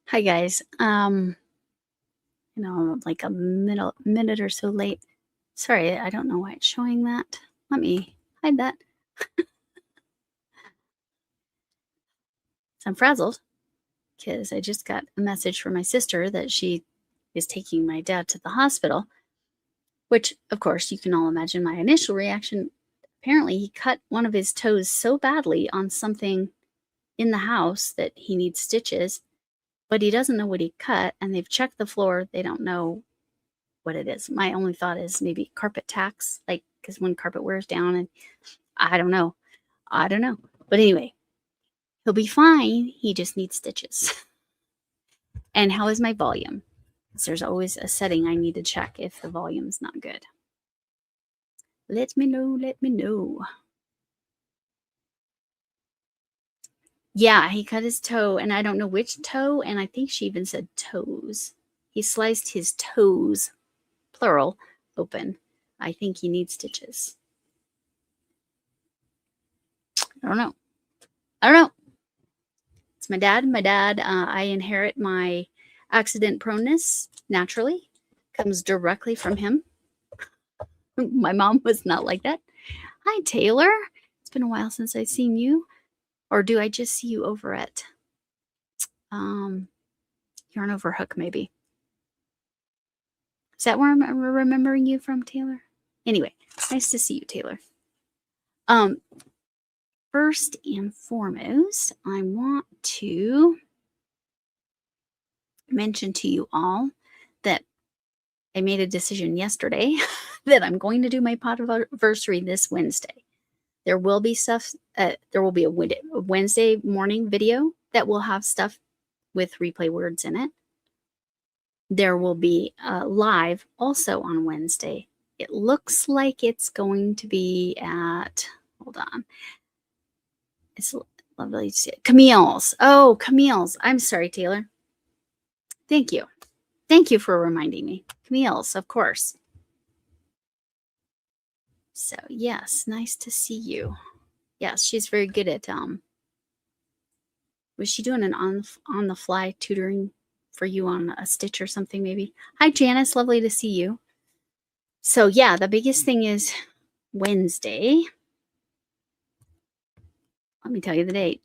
Hi guys. I'm like a minute or so late. Sorry, I don't know why it's showing that. Let me hide that. So I'm frazzled because I just got a message from my sister that she is taking my dad to the hospital, which of course you can all imagine my initial reaction. Apparently he cut one of his toes so badly on something in the house that he needs stitches, but he doesn't know what he cut, and they've checked the floor. They don't know what it is. My only thought is maybe carpet tacks, like because when carpet wears down, and I don't know. But anyway, he'll be fine. He just needs stitches. And how is my volume? Because there's always a setting I need to check if the volume's not good. Let me know. Let me know. Yeah, he cut his toe, and I don't know which toe, and I think she even said toes. He sliced his toes, plural, open. I think he needs stitches. I don't know. It's my dad. I inherit my accident proneness naturally. Comes directly from him. My mom was not like that. Hi, Taylor. It's been a while since I've seen you. Or do I just see you over at Yarn Over Hook, maybe? Is that where I'm remembering you from, Taylor? Anyway, nice to see you, Taylor. First and foremost, I want to mention to you all that I made a decision yesterday that I'm going to do my Podiversary this Wednesday. There will be stuff, there will be a Wednesday morning video that will have stuff with replay words in it. There will be live also on Wednesday. It looks like it's going to be at, hold on. It's lovely to see it. Camille's. Oh, Camille's. I'm sorry, Taylor. Thank you. Thank you for reminding me. Camille's, of course. So, yes, nice to see you. Yes, she's very good at, was she doing an on the fly tutoring for you on a stitch or something maybe? Hi, Janice. Lovely to see you. So, yeah, the biggest thing is Wednesday. Let me tell you the date.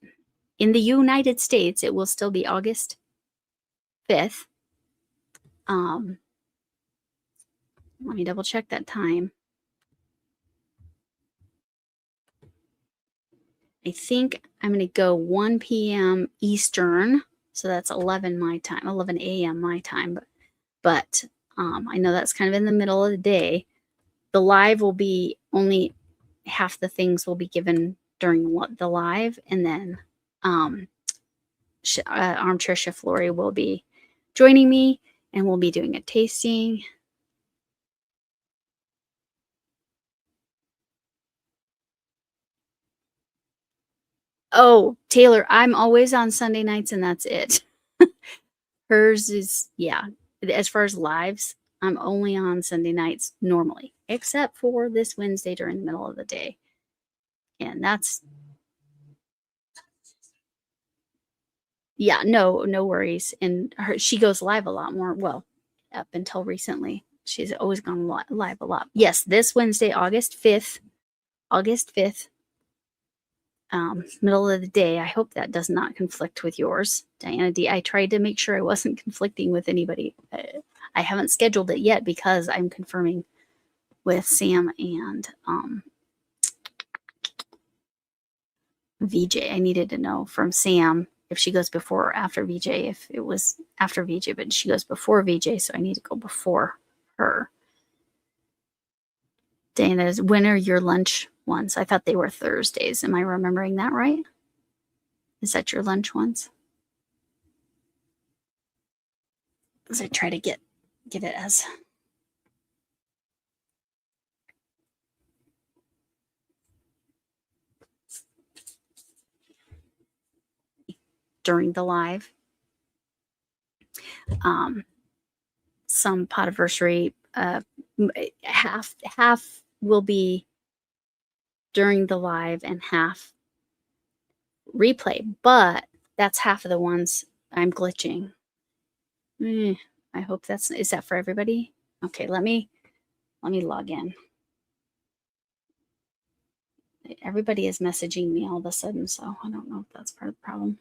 In the United States, it will still be August 5th. Let me double check that time. I think I'm going to go 1 p.m. Eastern. So that's 11 my time, 11 a.m. my time. But I know that's kind of in the middle of the day. The live will be only half the things will be given during the live. And then Armchair Chef Lori will be joining me, and we'll be doing a tasting. Oh, Taylor, I'm always on Sunday nights, and that's it. Hers is, yeah, as far as lives, I'm only on Sunday nights normally, except for this Wednesday during the middle of the day. And that's, yeah, no worries. And she goes live a lot more. Well, up until recently, she's always gone live a lot. Yes, this Wednesday, August 5th, middle of the day. I hope that does not conflict with yours, Diana D. I tried to make sure I wasn't conflicting with anybody. I haven't scheduled it yet because I'm confirming with Sam and VJ. I needed to know from Sam if she goes before or after VJ. If it was after VJ, but she goes before VJ, so I need to go before her. Dana's, when are your lunch ones? I thought they were Thursdays. Am I remembering that right? Is that your lunch ones? As I try to get it as during the live. Some Podiversary, half will be during the live and half replay, but that's half of the ones I'm glitching. I hope is that for everybody? Okay, let me log in. Everybody is messaging me all of a sudden, so I don't know if that's part of the problem.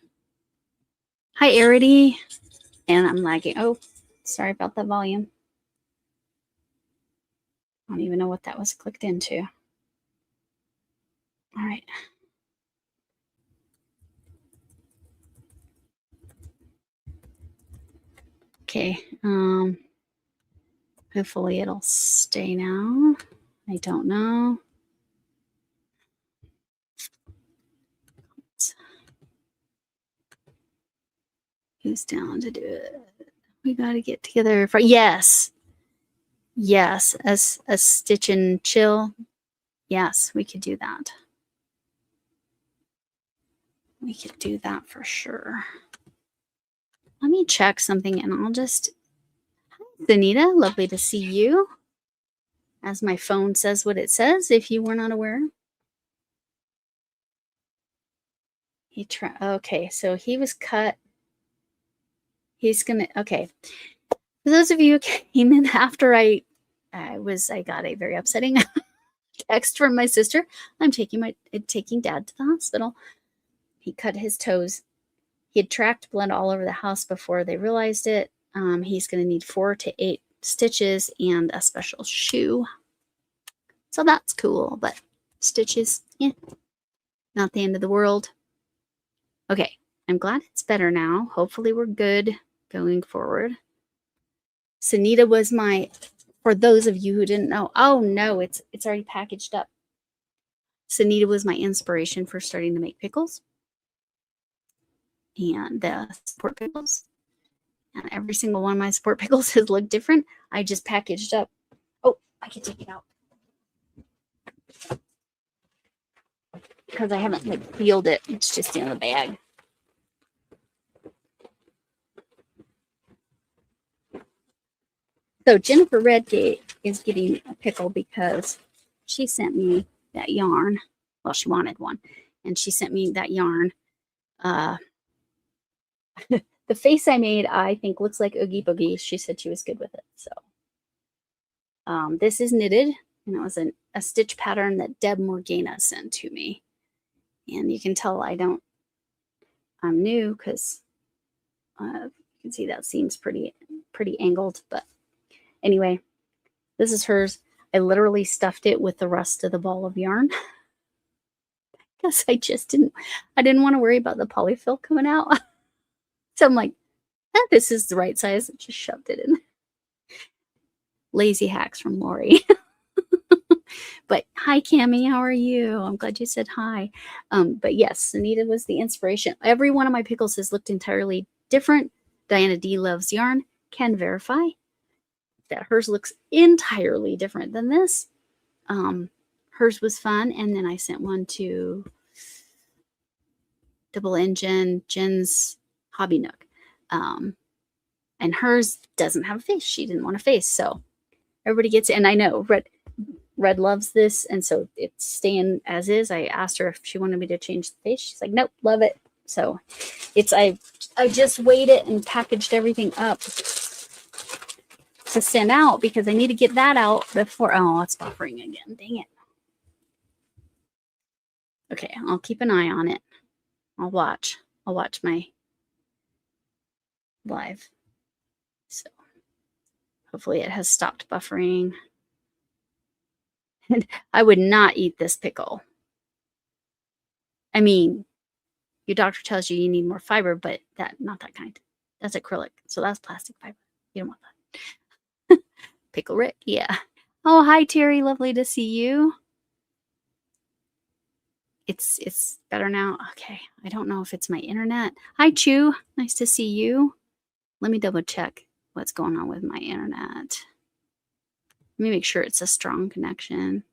Hi, Arity. And I'm lagging. Oh, sorry about the volume. I don't even know what that was clicked into. All right. Okay. Hopefully it'll stay now. I don't know. Who's down to do it? We got to get together for yes. Yes, as a stitch and chill. Yes, we could do that. We could do that for sure. Let me check something and I'll just... Hi, Danita, lovely to see you. As my phone says what it says, if you were not aware. Okay, so he was cut. He's gonna... Okay. For those of you who came in after I got a very upsetting text from my sister. I'm taking Dad to the hospital. He cut his toes. He had tracked blood all over the house before they realized it. He's going to need 4 to 8 stitches and a special shoe. So that's cool, but stitches, not the end of the world. Okay, I'm glad it's better now. Hopefully we're good going forward. Sunita was for those of you who didn't know, oh no, it's already packaged up. Sunita was my inspiration for starting to make pickles. And the sport pickles. And every single one of my sport pickles has looked different. I just packaged up. Oh, I can take it out. Because I haven't peeled it. It's just in the bag. So Jennifer Redgate is getting a pickle because she sent me that yarn. Well, she wanted one. And she sent me that yarn. The face I made, I think, looks like Oogie Boogie. She said she was good with it. So this is knitted. And it was a stitch pattern that Deb Morgana sent to me. And you can tell I'm new because you can see that seam's pretty angled. But anyway, this is hers. I literally stuffed it with the rest of the ball of yarn because I didn't want to worry about the polyfill coming out. So I'm like, this is the right size. I just shoved it in. Lazy hacks from Lori. But hi, Cami, how are you? I'm glad you said hi. But yes, Anita was the inspiration. Every one of my pickles has looked entirely different. Diana D loves yarn. Can verify that hers looks entirely different than this. Hers was fun. And then I sent one to Double Engine, Jen's Hobby Nook. And hers doesn't have a face. She didn't want a face. So everybody gets it. And I know Red loves this. And so it's staying as is. I asked her if she wanted me to change the face. She's like, nope, love it. So I just weighed it and packaged everything up to send out because I need to get that out before. Oh, it's buffering again. Dang it. Okay, I'll keep an eye on it. I'll watch my live. So hopefully it has stopped buffering. And I would not eat this pickle. I mean, your doctor tells you need more fiber, but not that kind. That's acrylic. So that's plastic fiber. You don't want that. Pickle Rick, yeah. Oh, hi, Terry. Lovely to see you. It's better now. Okay. I don't know if it's my internet. Hi, Chu. Nice to see you. Let me double check what's going on with my internet. Let me make sure it's a strong connection.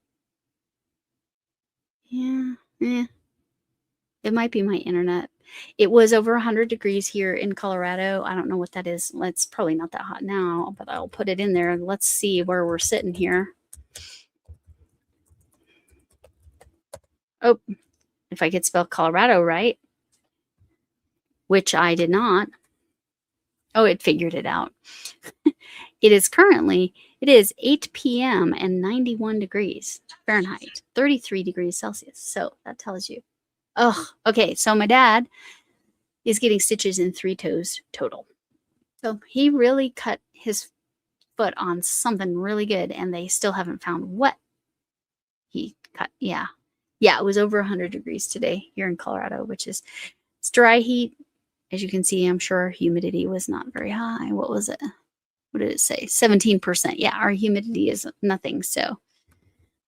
Yeah. It might be my internet. It was over 100 degrees here in Colorado. I don't know what that is. It's probably not that hot now, but I'll put it in there. Let's see where we're sitting here. Oh, if I could spell Colorado right, which I did not. Oh, it figured it out. It is 8 p.m. and 91 degrees Fahrenheit, 33 degrees Celsius. So that tells you. Oh, okay. So my dad is getting stitches in 3 toes total. So he really cut his foot on something really good, and they still haven't found what he cut. Yeah. Yeah, it was over 100 degrees today here in Colorado, which is it's dry heat. As you can see, I'm sure humidity was not very high. What was it? What did it say? 17%. Yeah, our humidity is nothing. So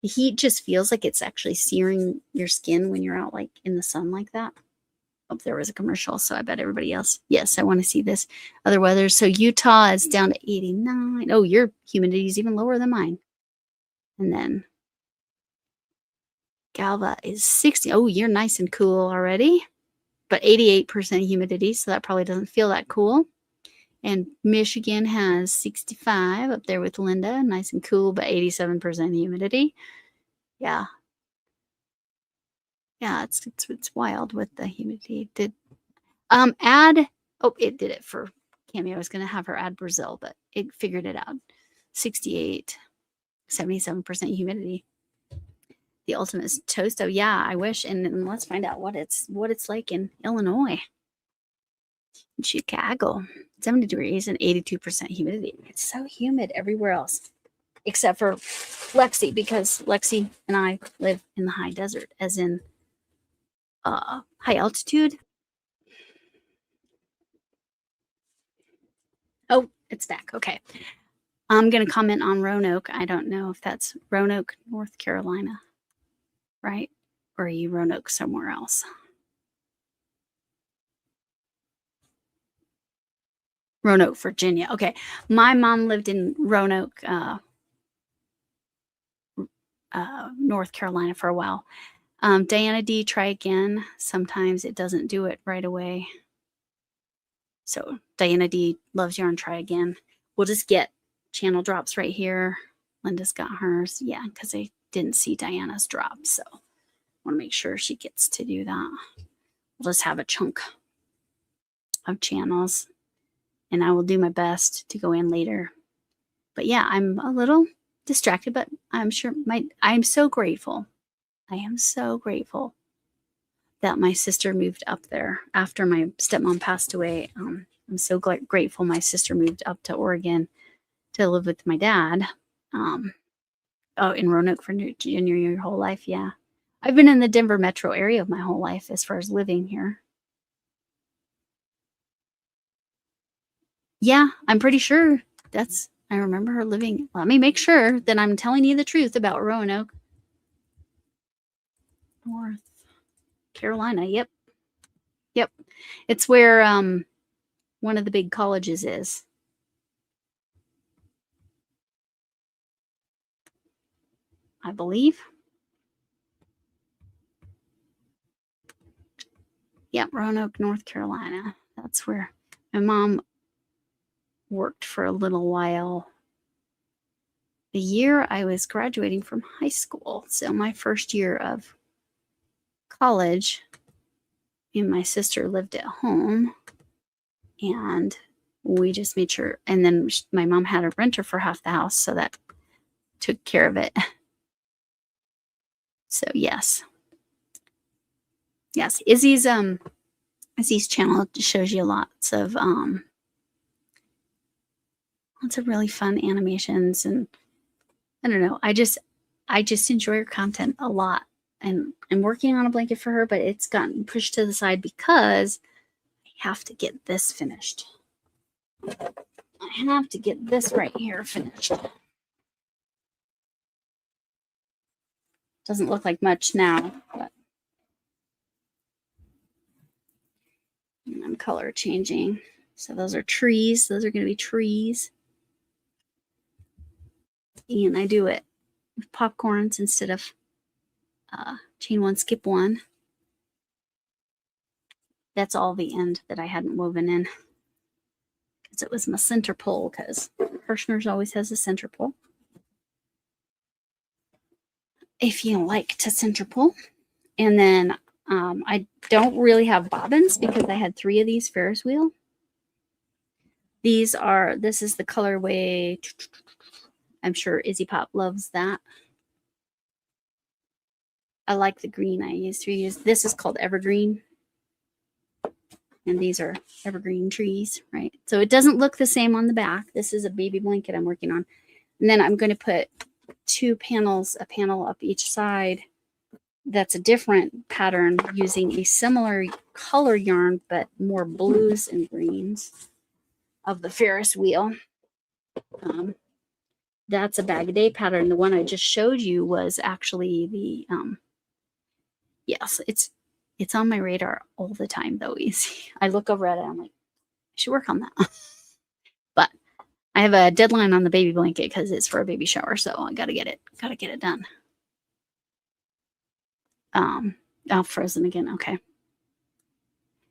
the heat just feels like it's actually searing your skin when you're out like in the sun like that. Oh, there was a commercial, so I bet everybody else. Yes, I want to see this other weather. So Utah is down to 89. Oh, your humidity is even lower than mine. And then Galva is 60. Oh, you're nice and cool already. But 88% humidity, so that probably doesn't feel that cool. And Michigan has 65 up there with Linda, nice and cool, but 87% humidity. Yeah. Yeah, it's wild with the humidity. Did add it did it for Cammy. I was gonna have her add Brazil, but it figured it out. 68, 77% humidity. The ultimate is toast. Oh yeah, I wish. And let's find out what it's like in Illinois. In Chicago. 70 degrees and 82% humidity. It's so humid everywhere else except for Lexi, because Lexi and I live in the high desert, as in high altitude. Oh, it's back. Okay. I'm going to comment on Roanoke. I don't know if that's Roanoke, North Carolina, right? Or are you Roanoke somewhere else? Roanoke, Virginia. Okay. My mom lived in Roanoke, North Carolina for a while. Diana D, try again. Sometimes it doesn't do it right away. So Diana D loves yarn, try again. We'll just get channel drops right here. Linda's got hers. Yeah, because I didn't see Diana's drop. So I want to make sure she gets to do that. We'll just have a chunk of channels, and I will do my best to go in later. But yeah, I'm a little distracted, but I'm sure I'm so grateful. I am so grateful that my sister moved up there after my stepmom passed away. I'm so grateful my sister moved up to Oregon to live with my dad. In Roanoke for junior year, your whole life. Yeah. I've been in the Denver metro area of my whole life as far as living here. Yeah, I'm pretty sure I remember her living. Let me make sure that I'm telling you the truth about Roanoke. North Carolina. Yep. It's where one of the big colleges is. I believe. Yeah, Roanoke, North Carolina. That's where my mom worked for a little while. The year I was graduating from high school. So my first year of college, me and my sister lived at home, and we just made sure. And then my mom had a renter for half the house, so that took care of it. So yes. Izzy's channel shows you lots of really fun animations, and I don't know. I just enjoy her content a lot, and I'm working on a blanket for her, but it's gotten pushed to the side because I have to get this finished. I have to get this right here finished. Doesn't look like much now, but I'm color changing. So those are trees. Those are going to be trees. And I do it with popcorns instead of chain one, skip one. That's all the end that I hadn't woven in, because it was my center pole, because Herrschner's always has a center pole. If you like to center pull. And then I don't really have bobbins because I had 3 of these Ferris Wheel. This is the colorway. I'm sure Izzy Pop loves that. I like the green I used to use. This is called Evergreen. And these are evergreen trees, right? So it doesn't look the same on the back. This is a baby blanket I'm working on. And then I'm going to put two panels, a panel up each side. That's a different pattern using a similar color yarn, but more blues and greens of the Ferris wheel. That's a bag a day pattern. The one I just showed you was actually the, yes, it's on my radar all the time though, Easy. I look over at it, I'm like, I should work on that. But I have a deadline on the baby blanket because it's for a baby shower, so I gotta get it done. Oh, frozen again. Okay.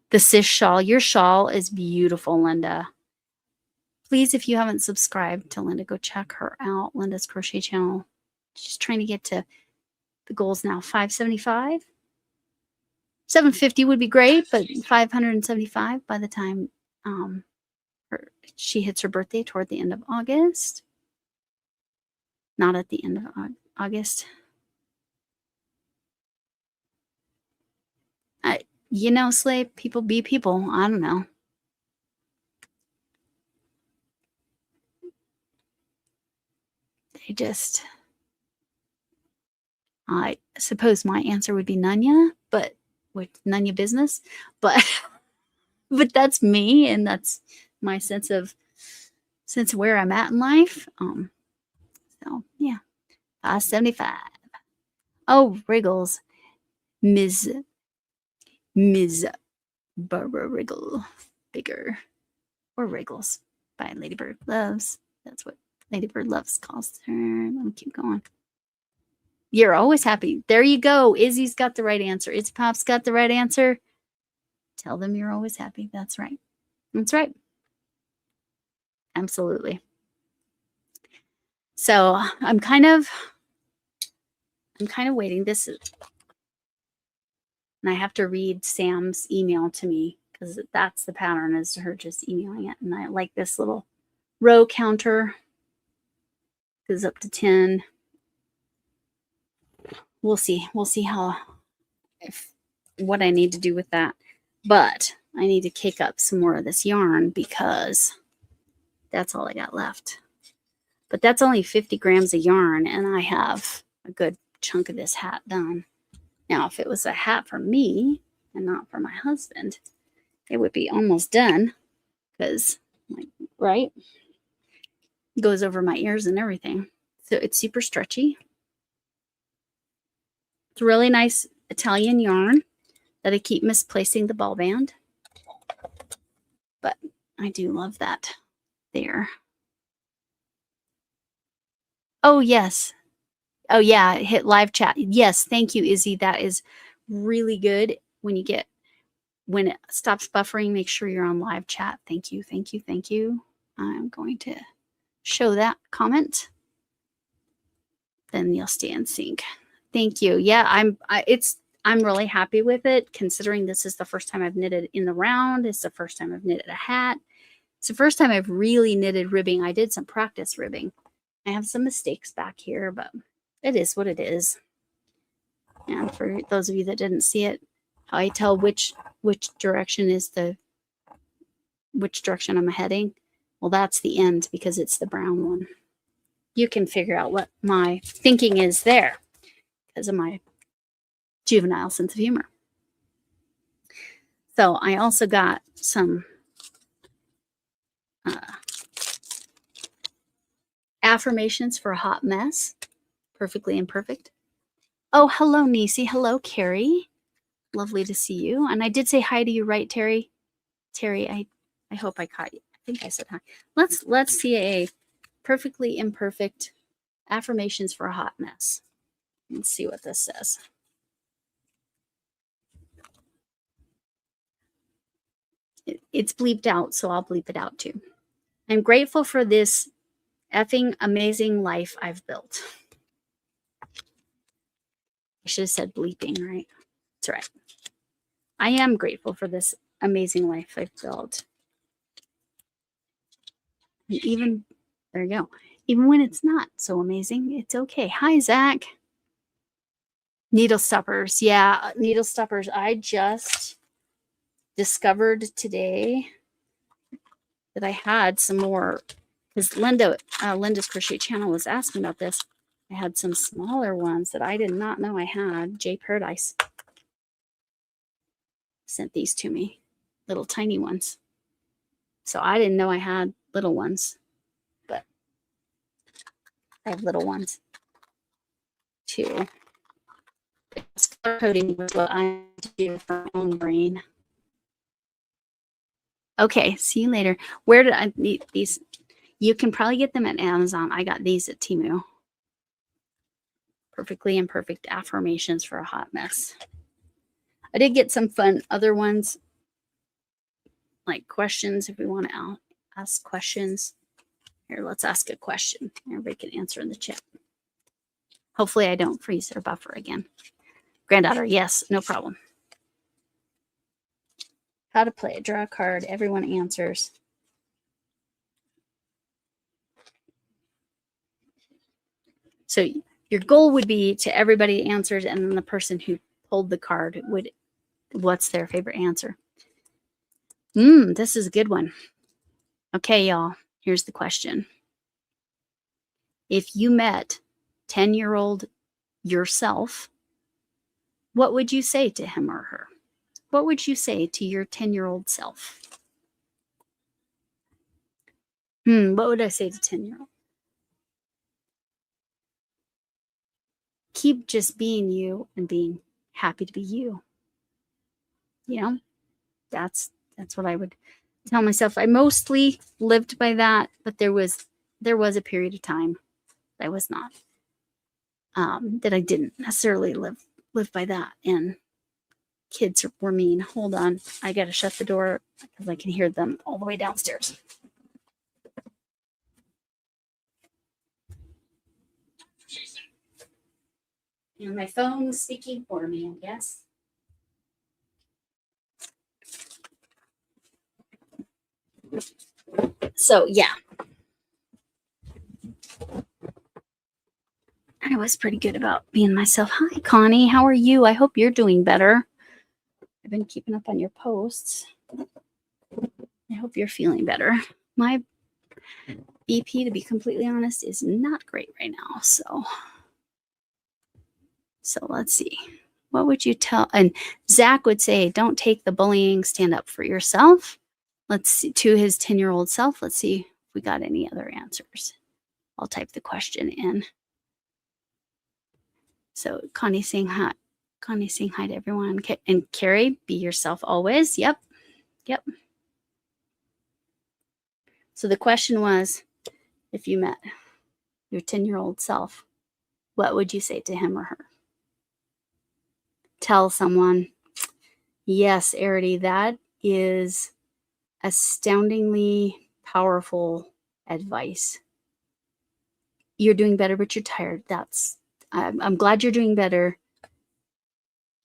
The Sis shawl. Your shawl is beautiful, Linda. Please, if you haven't subscribed to Linda, go check her out. Linda's crochet channel. She's trying to get to the goals now. 575. 750 would be great, but 575 by the time she hits her birthday toward the end of August. Not at the end of August. You know, Slave, people be people. I don't know. They just, I suppose my answer would be Nunya, but with Nunya business, but but that's me, and that's my sense of where I'm at in life. So yeah, 575. Oh, Wriggles, Ms. Barbara Wriggle, bigger, or Wriggles by Ladybird Loves. That's what Ladybird Loves calls her. Let me keep going. You're always happy. There you go. Izzy's got the right answer. Izzy Pop's got the right answer. Tell them you're always happy. That's right. That's right. Absolutely. So I'm kind of waiting. This is, and I have to read Sam's email to me because that's the pattern, is her just emailing it. And I like this little row counter. Goes up to 10. We'll see. We'll see what I need to do with that. But I need to kick up some more of this yarn because that's all I got left. But that's only 50 grams of yarn, and I have a good chunk of this hat done. Now, if it was a hat for me and not for my husband, it would be almost done because, like, right? It goes over my ears and everything. So it's super stretchy. It's a really nice Italian yarn that I keep misplacing the ball band. But I do love that there. Oh, yes. Oh, yeah. Hit live chat. Yes. Thank you, Izzy. That is really good. When it stops buffering, make sure you're on live chat. Thank you. Thank you. Thank you. I'm going to show that comment. Then you'll stay in sync. Thank you. Yeah, I'm really happy with it, considering this is the first time I've knitted in the round. It's the first time I've knitted a hat. It's the first time I've really knitted ribbing. I did some practice ribbing. I have some mistakes back here, but it is what it is. And for those of you that didn't see it, how I tell which direction is which direction I'm heading, well, that's the end because it's the brown one. You can figure out what my thinking is there because of my juvenile sense of humor. So I also got some affirmations for a hot mess. Perfectly imperfect. Oh, hello, Nisi. Hello, Carrie. Lovely to see you. And I did say hi to you, right, Terry? Terry, I hope I caught you. I think I said hi. Let's see a perfectly imperfect affirmations for a hot mess. Let's see what this says. It's bleeped out, so I'll bleep it out too. I'm grateful for this effing amazing life I've built. I should have said bleeping, right? That's right. I am grateful for this amazing life I've built. Even, there you go. Even when it's not so amazing, it's okay. Hi, Zach. Needle stoppers. Yeah, needle stoppers. I just discovered today that I had some more, because Linda's Crochet Channel was asking about this. I had some smaller ones that I did not know I had. J Paradise sent these to me, little tiny ones. So I didn't know I had little ones, but I have little ones too. Color coding was what I do for my own brain. Okay, see you later. Where did I need these? You can probably get them at Amazon. I got these at Temu. Perfectly imperfect affirmations for a hot mess. I did get some fun other ones, like questions if we want to ask questions. Here, let's ask a question. Everybody can answer in the chat. Hopefully I don't freeze their buffer again. Granddaughter, yes, no problem. How to play it. Draw a card. Everyone answers. So your goal would be to everybody answers, and then the person who pulled the card would, what's their favorite answer? This is a good one. Okay, y'all, here's the question. If you met 10-year-old yourself, what would you say to him or her? What would you say to your 10-year-old self? What would I say to 10-year-old? Keep just being you and being happy to be you. You know, that's what I would tell myself. I mostly lived by that, but there was a period of time that I was not, that I didn't necessarily live by that. And kids were mean. Hold on, I gotta shut the door because I can hear them all the way downstairs. And my phone's speaking for me, I guess. So yeah, I was pretty good about being myself. Hi, Connie. How are you? I hope you're doing better. I've been keeping up on your posts. I hope you're feeling better. My BP, to be completely honest, is not great right now. So let's see. What would you tell? And Zach would say, don't take the bullying, stand up for yourself. Let's see, to his 10-year-old self. Let's see if we got any other answers. I'll type the question in. So Connie saying hi. Connie saying hi to everyone. And Carrie, be yourself always. Yep. So the question was, if you met your 10-year-old self, what would you say to him or her? Tell someone, yes, Arity, that is astoundingly powerful advice. You're doing better, but you're tired. I'm glad you're doing better.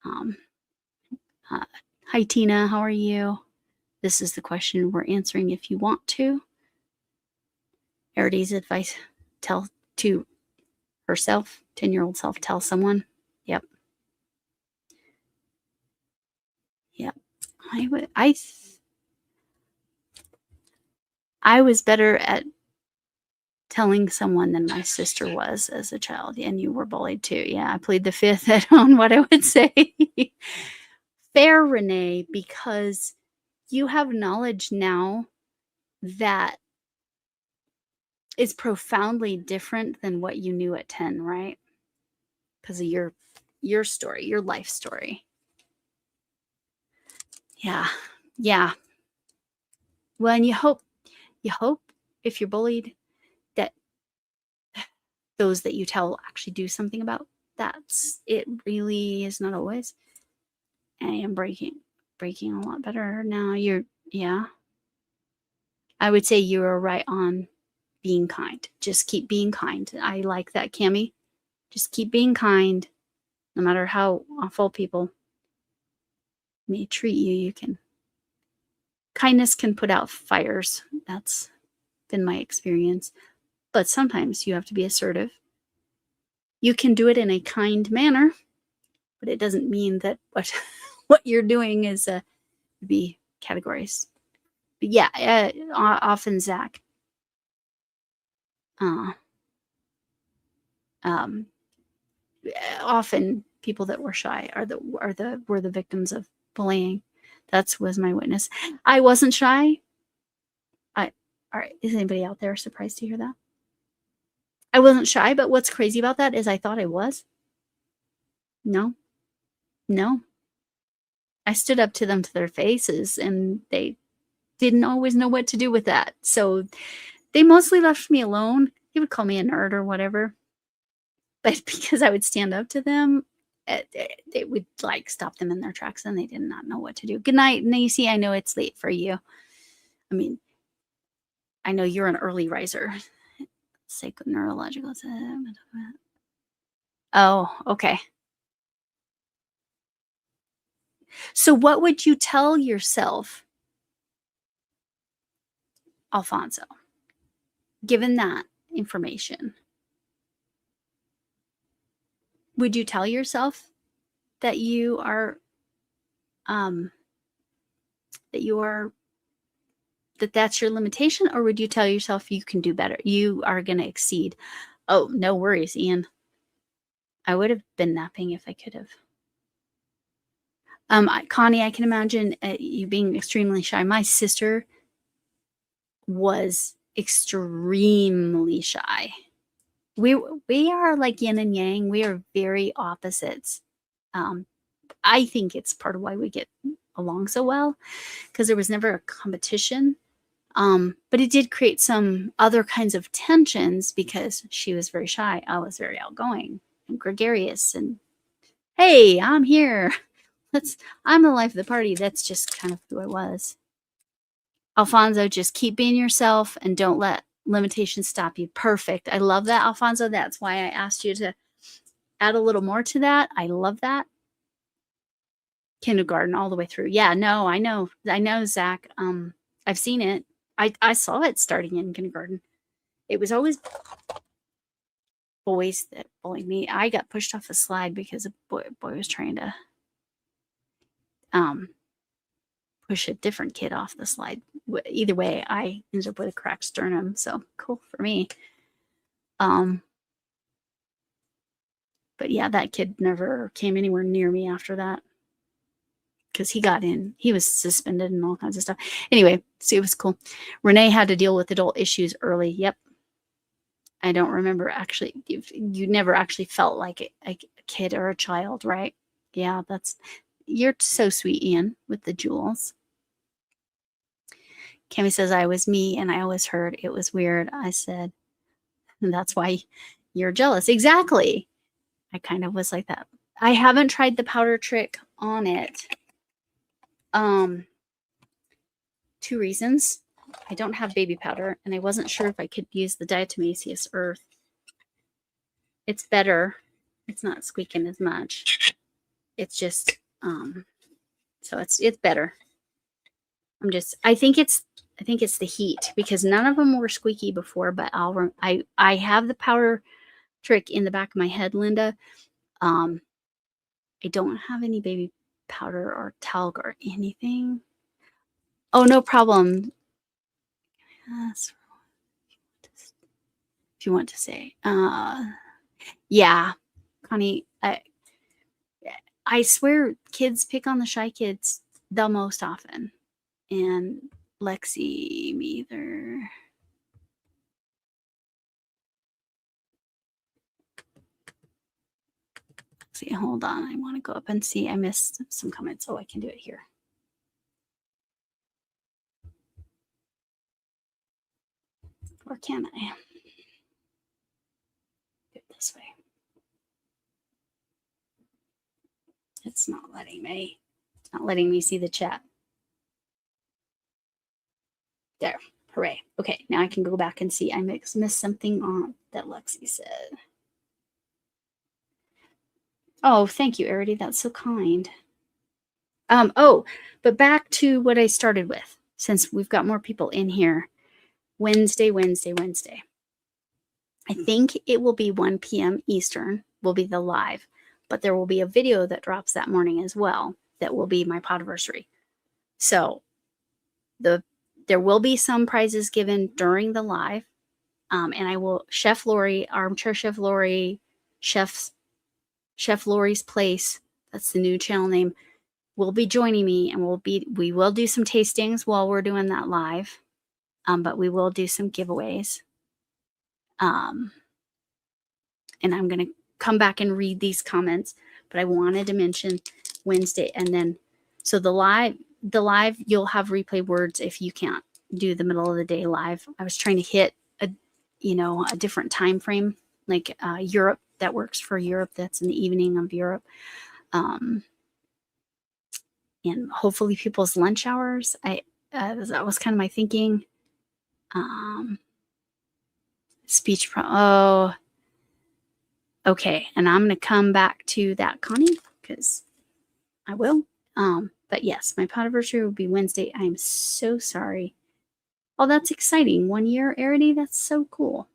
Hi, Tina. How are you? This is the question we're answering if you want to. Arity's advice, tell to herself, 10-year-old self, tell someone. Yep. I was better at telling someone than my sister was as a child, and you were bullied too. Yeah, I plead the fifth on what I would say. Fair, Renee, because you have knowledge now that is profoundly different than what you knew at 10, right? Because of your story, your life story. Yeah. Well, and you hope if you're bullied that those that you tell actually do something about that. It really is not always. I am breaking a lot better now. I would say you are right on being kind. Just keep being kind. I like that, Cami. Just keep being kind. No matter how awful people may treat you, kindness can put out fires. That's been my experience. But sometimes you have to be assertive. You can do it in a kind manner, but it doesn't mean that what you're doing is be categories. But yeah, often Zach. Often people that were shy were the victims of bullying. That was my witness. I wasn't shy. All right, is anybody out there surprised to hear that? I wasn't shy, but what's crazy about that is I thought I was. No. I stood up to them to their faces, and they didn't always know what to do with that. So they mostly left me alone. They would call me a nerd or whatever. But because I would stand up to them, it would like stop them in their tracks, and they did not know what to do. Good night, Nacy. I know it's late for you. I mean, I know you're an early riser. Psychoneurological. Oh, okay. So what would you tell yourself, Alfonso, given that information? Would you tell yourself that you are that's your limitation, or would you tell yourself you can do better? You are going to exceed. Oh, no worries, Ian. I would have been napping if I could have. Connie, I can imagine you being extremely shy. My sister was extremely shy. We are like yin and yang. We are very opposites. I think it's part of why we get along so well, because there was never a competition. But it did create some other kinds of tensions because she was very shy. I was very outgoing and gregarious, and hey, I'm here. I'm the life of the party. That's just kind of who I was. Alfonso, just keep being yourself and don't let limitations stop you. Perfect. I love that, Alfonso. That's why I asked you to add a little more to that. I love that. Kindergarten all the way through. Yeah, no, I know, Zach. I've seen it. I saw it starting in kindergarten. It was always boys that bullied me. I got pushed off a slide because a boy was trying to push a different kid off the slide. Either way, I ended up with a cracked sternum. So cool for me. But yeah, that kid never came anywhere near me after that, because he got in. He was suspended and all kinds of stuff. Anyway, so it was cool. Renee had to deal with adult issues early. Yep. I don't remember actually. You never actually felt like a kid or a child, right? Yeah, you're so sweet, Ian, with the jewels. Cami says, I was me, and I always heard it was weird. I said, and that's why you're jealous. Exactly. I kind of was like that. I haven't tried the powder trick on it. 2 reasons. I don't have baby powder, and I wasn't sure if I could use the diatomaceous earth. It's better. It's not squeaking as much. It's just so it's better. I think it's the heat, because none of them were squeaky before, but I have the powder trick in the back of my head, Linda. I don't have any baby powder or talc or anything. Oh, no problem. If you want to say, yeah, Connie, I swear kids pick on the shy kids the most often, and Lexi, me either. See, hold on. I want to go up and see. I missed some comments. Oh, I can do it here. Or can I? Do it this way. It's not letting me. It's not letting me see the chat. There. Hooray. Okay, now I can go back and see. I missed something on that Lexi said. Oh, thank you, Arity. That's so kind. Oh, but back to what I started with, since we've got more people in here. Wednesday. I think it will be 1 p.m. Eastern will be the live, but there will be a video that drops that morning as well that will be my Podiversary. So there will be some prizes given during the live, and I will, Chef Lori, Armchair Chef Lori, Chef Lori's Place, that's the new channel name, will be joining me, and we will do some tastings while we're doing that live, but we will do some giveaways. And I'm going to come back and read these comments, but I wanted to mention Wednesday. And then, so the live, you'll have replay words if you can't do the middle of the day live. I was trying to hit a different time frame, like Europe, that works for Europe. That's in the evening of Europe. And hopefully people's lunch hours. That was kind of my thinking. Okay. And I'm going to come back to that, Connie, because I will. But yes, my Podiversary will be Wednesday. I'm so sorry. Oh, that's exciting. 1 year, Arity. That's so cool.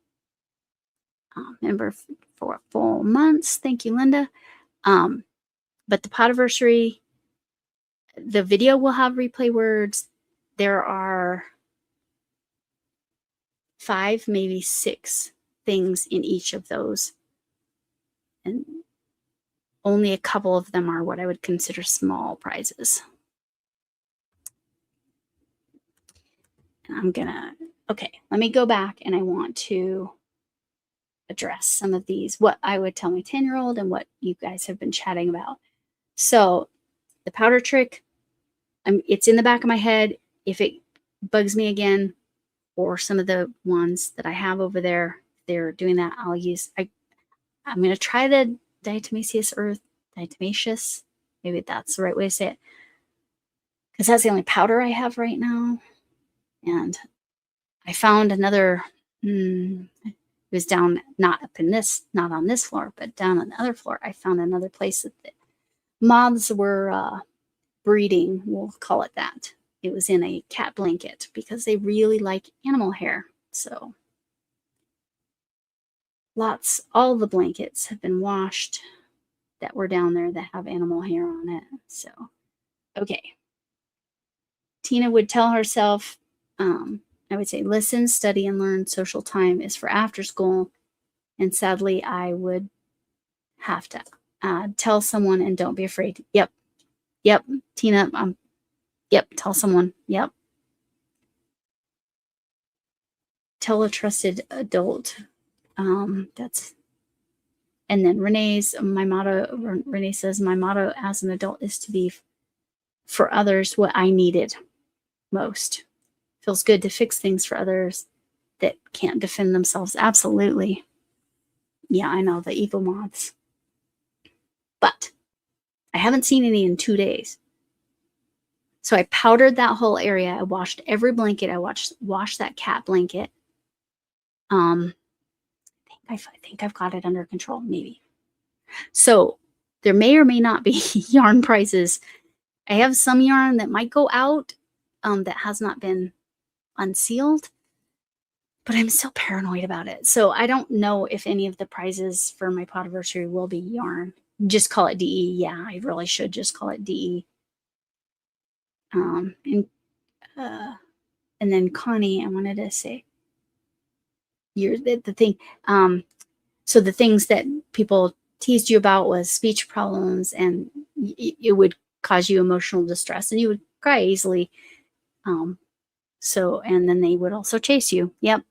Member for 4 months. Thank you, Linda. But the Podiversary, the video will have replay words. There are 5, maybe 6 things in each of those. And only a couple of them are what I would consider small prizes. And okay, let me go back, and I want to address some of these, what I would tell my 10-year-old and what you guys have been chatting about. So the powder trick, it's in the back of my head. If it bugs me again, or some of the ones that I have over there, they're doing that, I'll use, I'm going to try the diatomaceous earth, diatomaceous, maybe that's the right way to say it, because that's the only powder I have right now. And I found another, it was down, not on this floor, but down on the other floor, I found another place that the moths were breeding, we'll call it that. It was in a cat blanket because they really like animal hair. So all the blankets have been washed that were down there that have animal hair on it. So, okay. Tina would tell herself, I would say, listen, study, and learn. Social time is for after school. And sadly, I would have to tell someone, and don't be afraid. Yep, Tina, yep, tell someone. Yep. Tell a trusted adult. And then Renee says, my motto as an adult is to be for others what I needed most. Feels good to fix things for others that can't defend themselves. Absolutely. Yeah, I know, the evil moths. But I haven't seen any in 2 days. So I powdered that whole area. I washed every blanket. I washed that cat blanket. I think I've got it under control, maybe. So there may or may not be yarn prizes. I have some yarn that might go out that has not been unsealed, but I'm still paranoid about it. So I don't know if any of the prizes for my Podiversary will be yarn. Just call it DE. Yeah, I really should just call it DE. And then Connie, I wanted to say, the thing. So the things that people teased you about was speech problems, and it would cause you emotional distress, and you would cry easily. And then they would also chase you. Yep.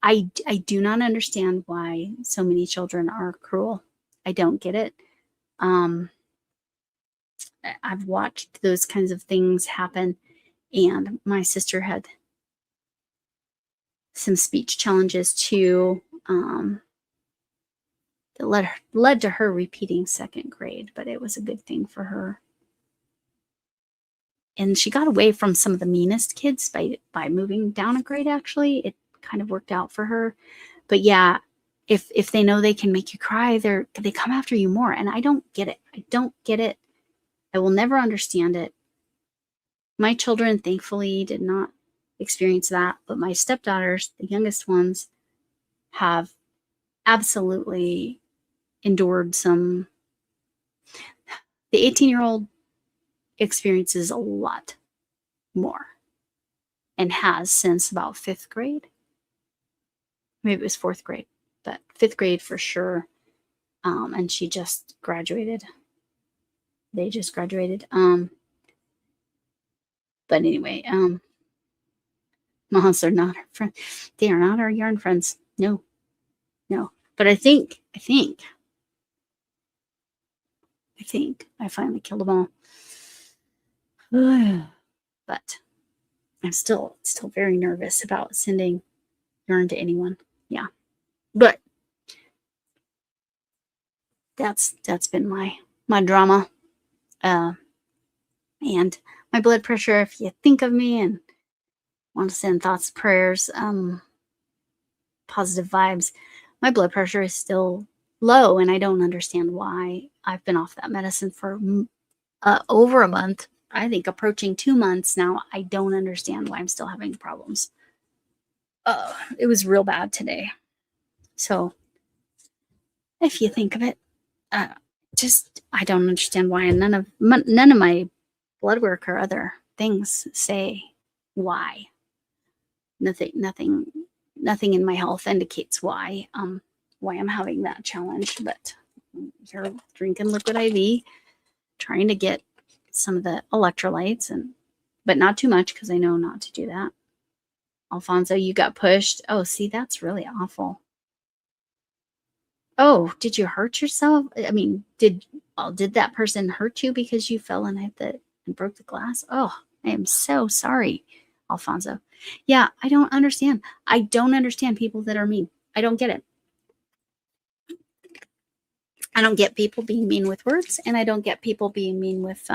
I do not understand why so many children are cruel. I don't get it. I've watched those kinds of things happen, and my sister had some speech challenges too, that led to her repeating 2nd grade, but it was a good thing for her. And she got away from some of the meanest kids by moving down a grade. Actually, it kind of worked out for her. But yeah, if they know they can make you cry, they come after you more. And I don't get it. I will never understand it. My children, thankfully, did not experience that. But my stepdaughters, the youngest ones, have absolutely endured some. The 18-year-old experiences a lot more and has since about 5th grade. Maybe it was 4th grade, but 5th grade for sure. And she just graduated. They just graduated. But anyway, moms are not our friends. They are not our yarn friends. No. But I think I finally killed them all. But I'm still very nervous about sending yarn to anyone. Yeah. But that's been my drama. And my blood pressure, if you think of me and want to send thoughts, prayers, positive vibes, my blood pressure is still low, and I don't understand why. I've been off that medicine for over a month. I think approaching 2 months now. I don't understand why I'm still having problems. It was real bad today. So if you think of it, just I don't understand why, and none of my blood work or other things say why. Nothing in my health indicates why I'm having that challenge. But you're drinking liquid IV, trying to get some of the electrolytes, but not too much, because I know not to do that. Alfonso, you got pushed. Oh, see, that's really awful. Oh, did you hurt yourself? I mean, did that person hurt you because you fell and broke the glass? Oh, I am so sorry, Alfonso. Yeah, I don't understand. I don't understand people that are mean. I don't get it. I don't get people being mean with words, and I don't get people being mean with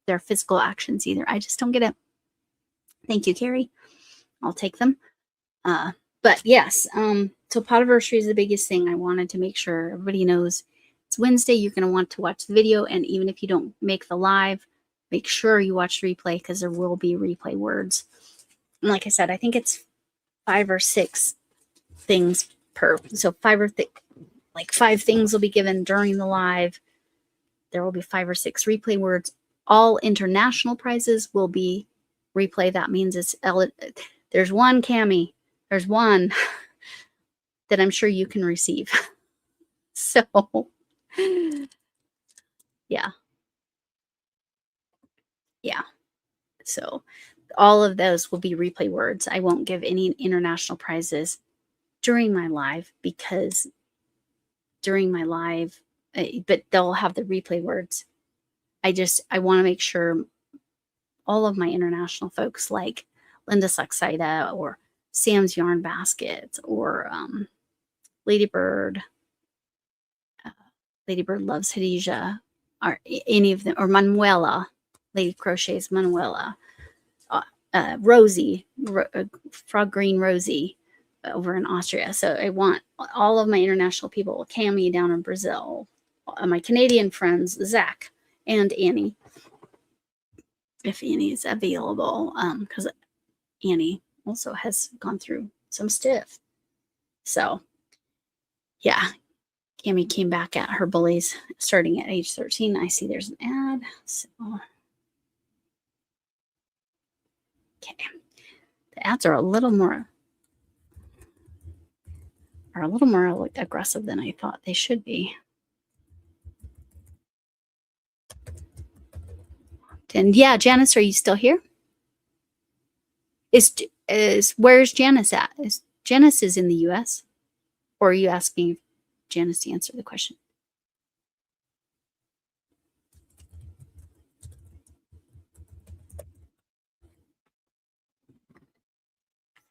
their physical actions either. I just don't get it. Thank you, Carrie. I'll take them. But yes, so Podiversary is the biggest thing. I wanted to make sure everybody knows it's Wednesday. You're going to want to watch the video, and even if you don't make the live, make sure you watch the replay, because there will be replay words. And like I said, I think it's 5 or 6 things per. So 5 things will be given during the live. There will be 5 or 6 replay words. All international prizes will be replay. That means there's one, Cami. There's one that I'm sure you can receive. So, yeah. So all of those will be replay words. I won't give any international prizes during my live, because but they'll have the replay words. I want to make sure all of my international folks, like Linda Saxida or Sam's Yarn Basket or Ladybird Loves Hadija, or any of them, or Manuela, Lady Crochet's Manuela, Rosie, Frog Green Rosie over in Austria. So I want all of my international people, Cami down in Brazil, my Canadian friends, Zach and Annie, if Annie's available, because Annie also has gone through some stuff. So yeah, Cami came back at her bullies starting at age 13. I see there's an ad. So okay, the ads are a little more aggressive than I thought they should be. And yeah, Janice, are you still here? Where's Janice at? Janice is in the US? Or are you asking Janice to answer the question?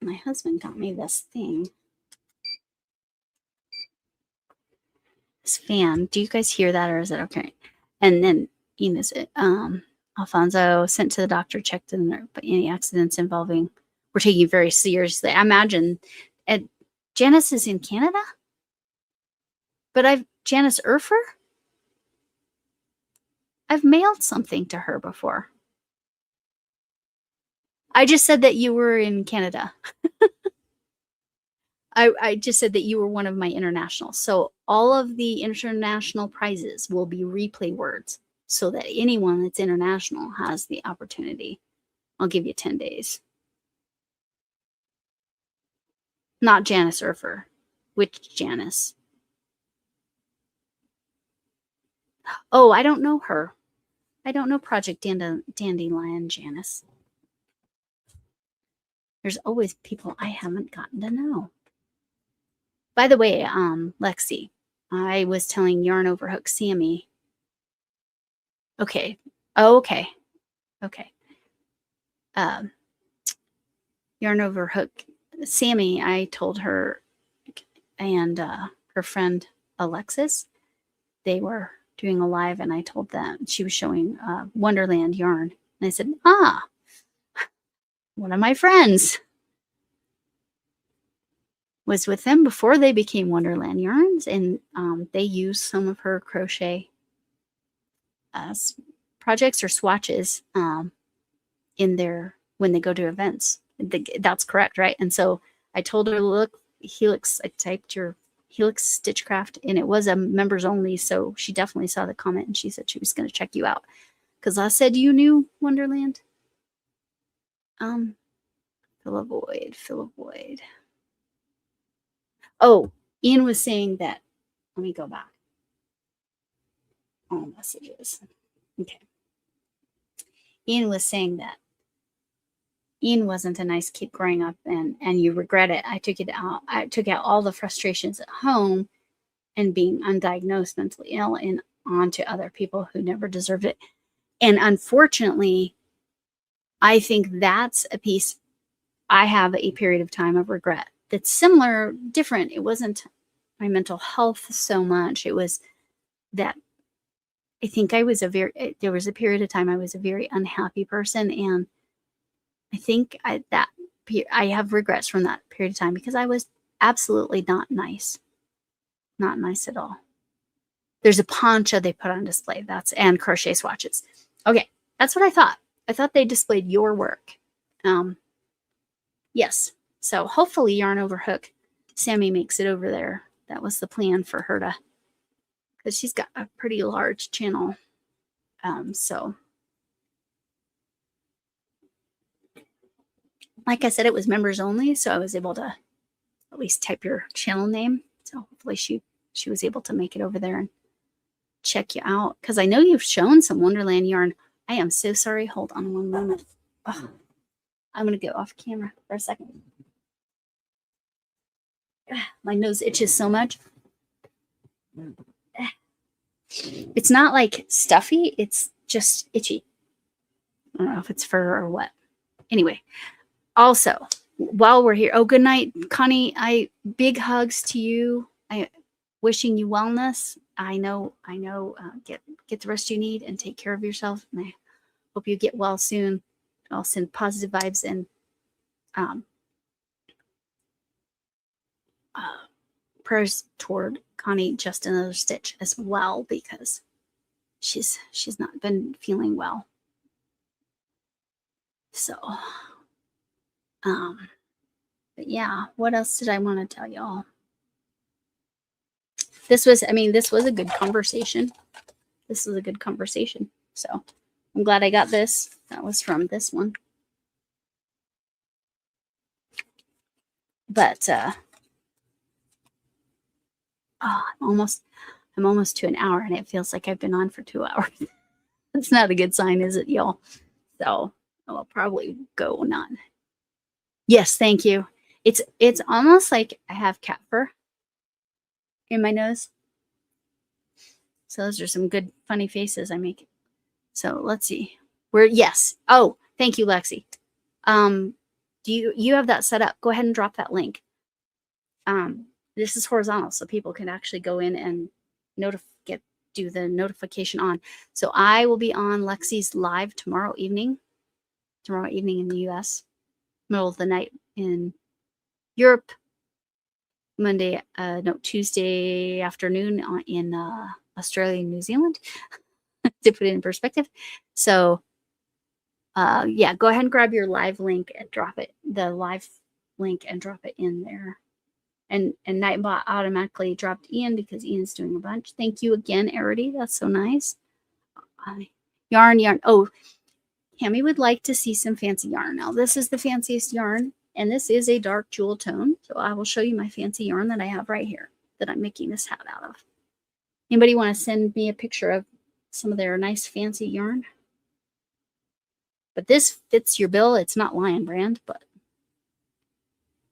My husband got me this thing. This fan. Do you guys hear that, or is it okay? And then Alfonso sent to the doctor, checked in there, but any accidents involving, we're taking it very seriously. I imagine. Janice is in Canada? But Janice Urfer? I've mailed something to her before. I just said that you were in Canada. I just said that you were one of my internationals. So all of the international prizes will be replay words so that anyone that's international has the opportunity. I'll give you 10 days. Not Janice Urfer. Which Janice? Oh, I don't know her. I don't know Project Dandelion Janice. There's always people I haven't gotten to know. By the way, Lexi, I was telling Yarn Over Hook Sammy. Okay. Oh, okay. Okay. Yarn Over Hook Sammy, I told her and her friend Alexis, they were doing a live, and I told them she was showing Wonderland yarn. And I said, one of my friends was with them before they became Wonderland Yarns, and they used some of her crochet projects or swatches in their when they go to events. That's correct, right? And so I told her, look, Helix, I typed your Helix Stitchcraft, and it was a members only, so she definitely saw the comment, and she said she was going to check you out. Because I said you knew Wonderland. Fill a void. Oh, Ian was saying that. Let me go back. All messages. Okay. Ian was saying that Ian wasn't a nice kid growing up, and you regret it. I took out all the frustrations at home and being undiagnosed mentally ill and onto other people who never deserved it. And unfortunately, I think that's a piece. I have a period of time of regret that's similar, different. It wasn't my mental health so much. It was that I think there was a period of time I was a very unhappy person. And I think I have regrets from that period of time because I was absolutely not nice. Not nice at all. There's a poncho they put on display. And crochet swatches. Okay, that's what I thought. I thought they displayed your work. Yes. So hopefully Yarn Over Hook, Sammy makes it over there. That was the plan for her to, because she's got a pretty large channel. So like I said, it was members only, so I was able to at least type your channel name. So hopefully she was able to make it over there and check you out, because I know you've shown some Wonderland yarn. I am so sorry. Hold on one moment. Oh, I'm going to go off camera for a second. My nose itches so much. It's not like stuffy. It's just itchy. I don't know if it's fur or what. Anyway, also, while we're here, good night, Connie. Big hugs to you. I wishing you wellness. I know. Get the rest you need and take care of yourself. And I hope you get well soon. I'll send positive vibes and prayers toward Connie just another stitch as well, because she's not been feeling well. So but yeah, what else did I want to tell y'all? This was a good conversation. So I'm glad I got this. That was from this one. But I'm almost to an hour, and it feels like I've been on for 2 hours. That's not a good sign, is it, y'all? So I'll probably go not. Yes, thank you. It's almost like I have cat fur in my nose. So those are some good funny faces I make. So let's see. Yes. Oh, thank you, Lexi. Do you have that set up? Go ahead and drop that link. This is horizontal, so people can actually go in and do the notification on. So I will be on Lexi's live tomorrow evening in the US, middle of the night in Europe, Tuesday afternoon in Australia and New Zealand, to put it in perspective. So Yeah, go ahead and grab your live link and drop it, the live link, and drop it in there. And Nightbot automatically dropped Ian because Ian's doing a bunch. Thank you again, Arity. That's so nice. Yarn. Oh, Hammy would like to see some fancy yarn. Now, this is the fanciest yarn, and this is a dark jewel tone. So I will show you my fancy yarn that I have right here that I'm making this hat out of. Anybody want to send me a picture of some of their nice fancy yarn? But this fits your bill. It's not Lion Brand, but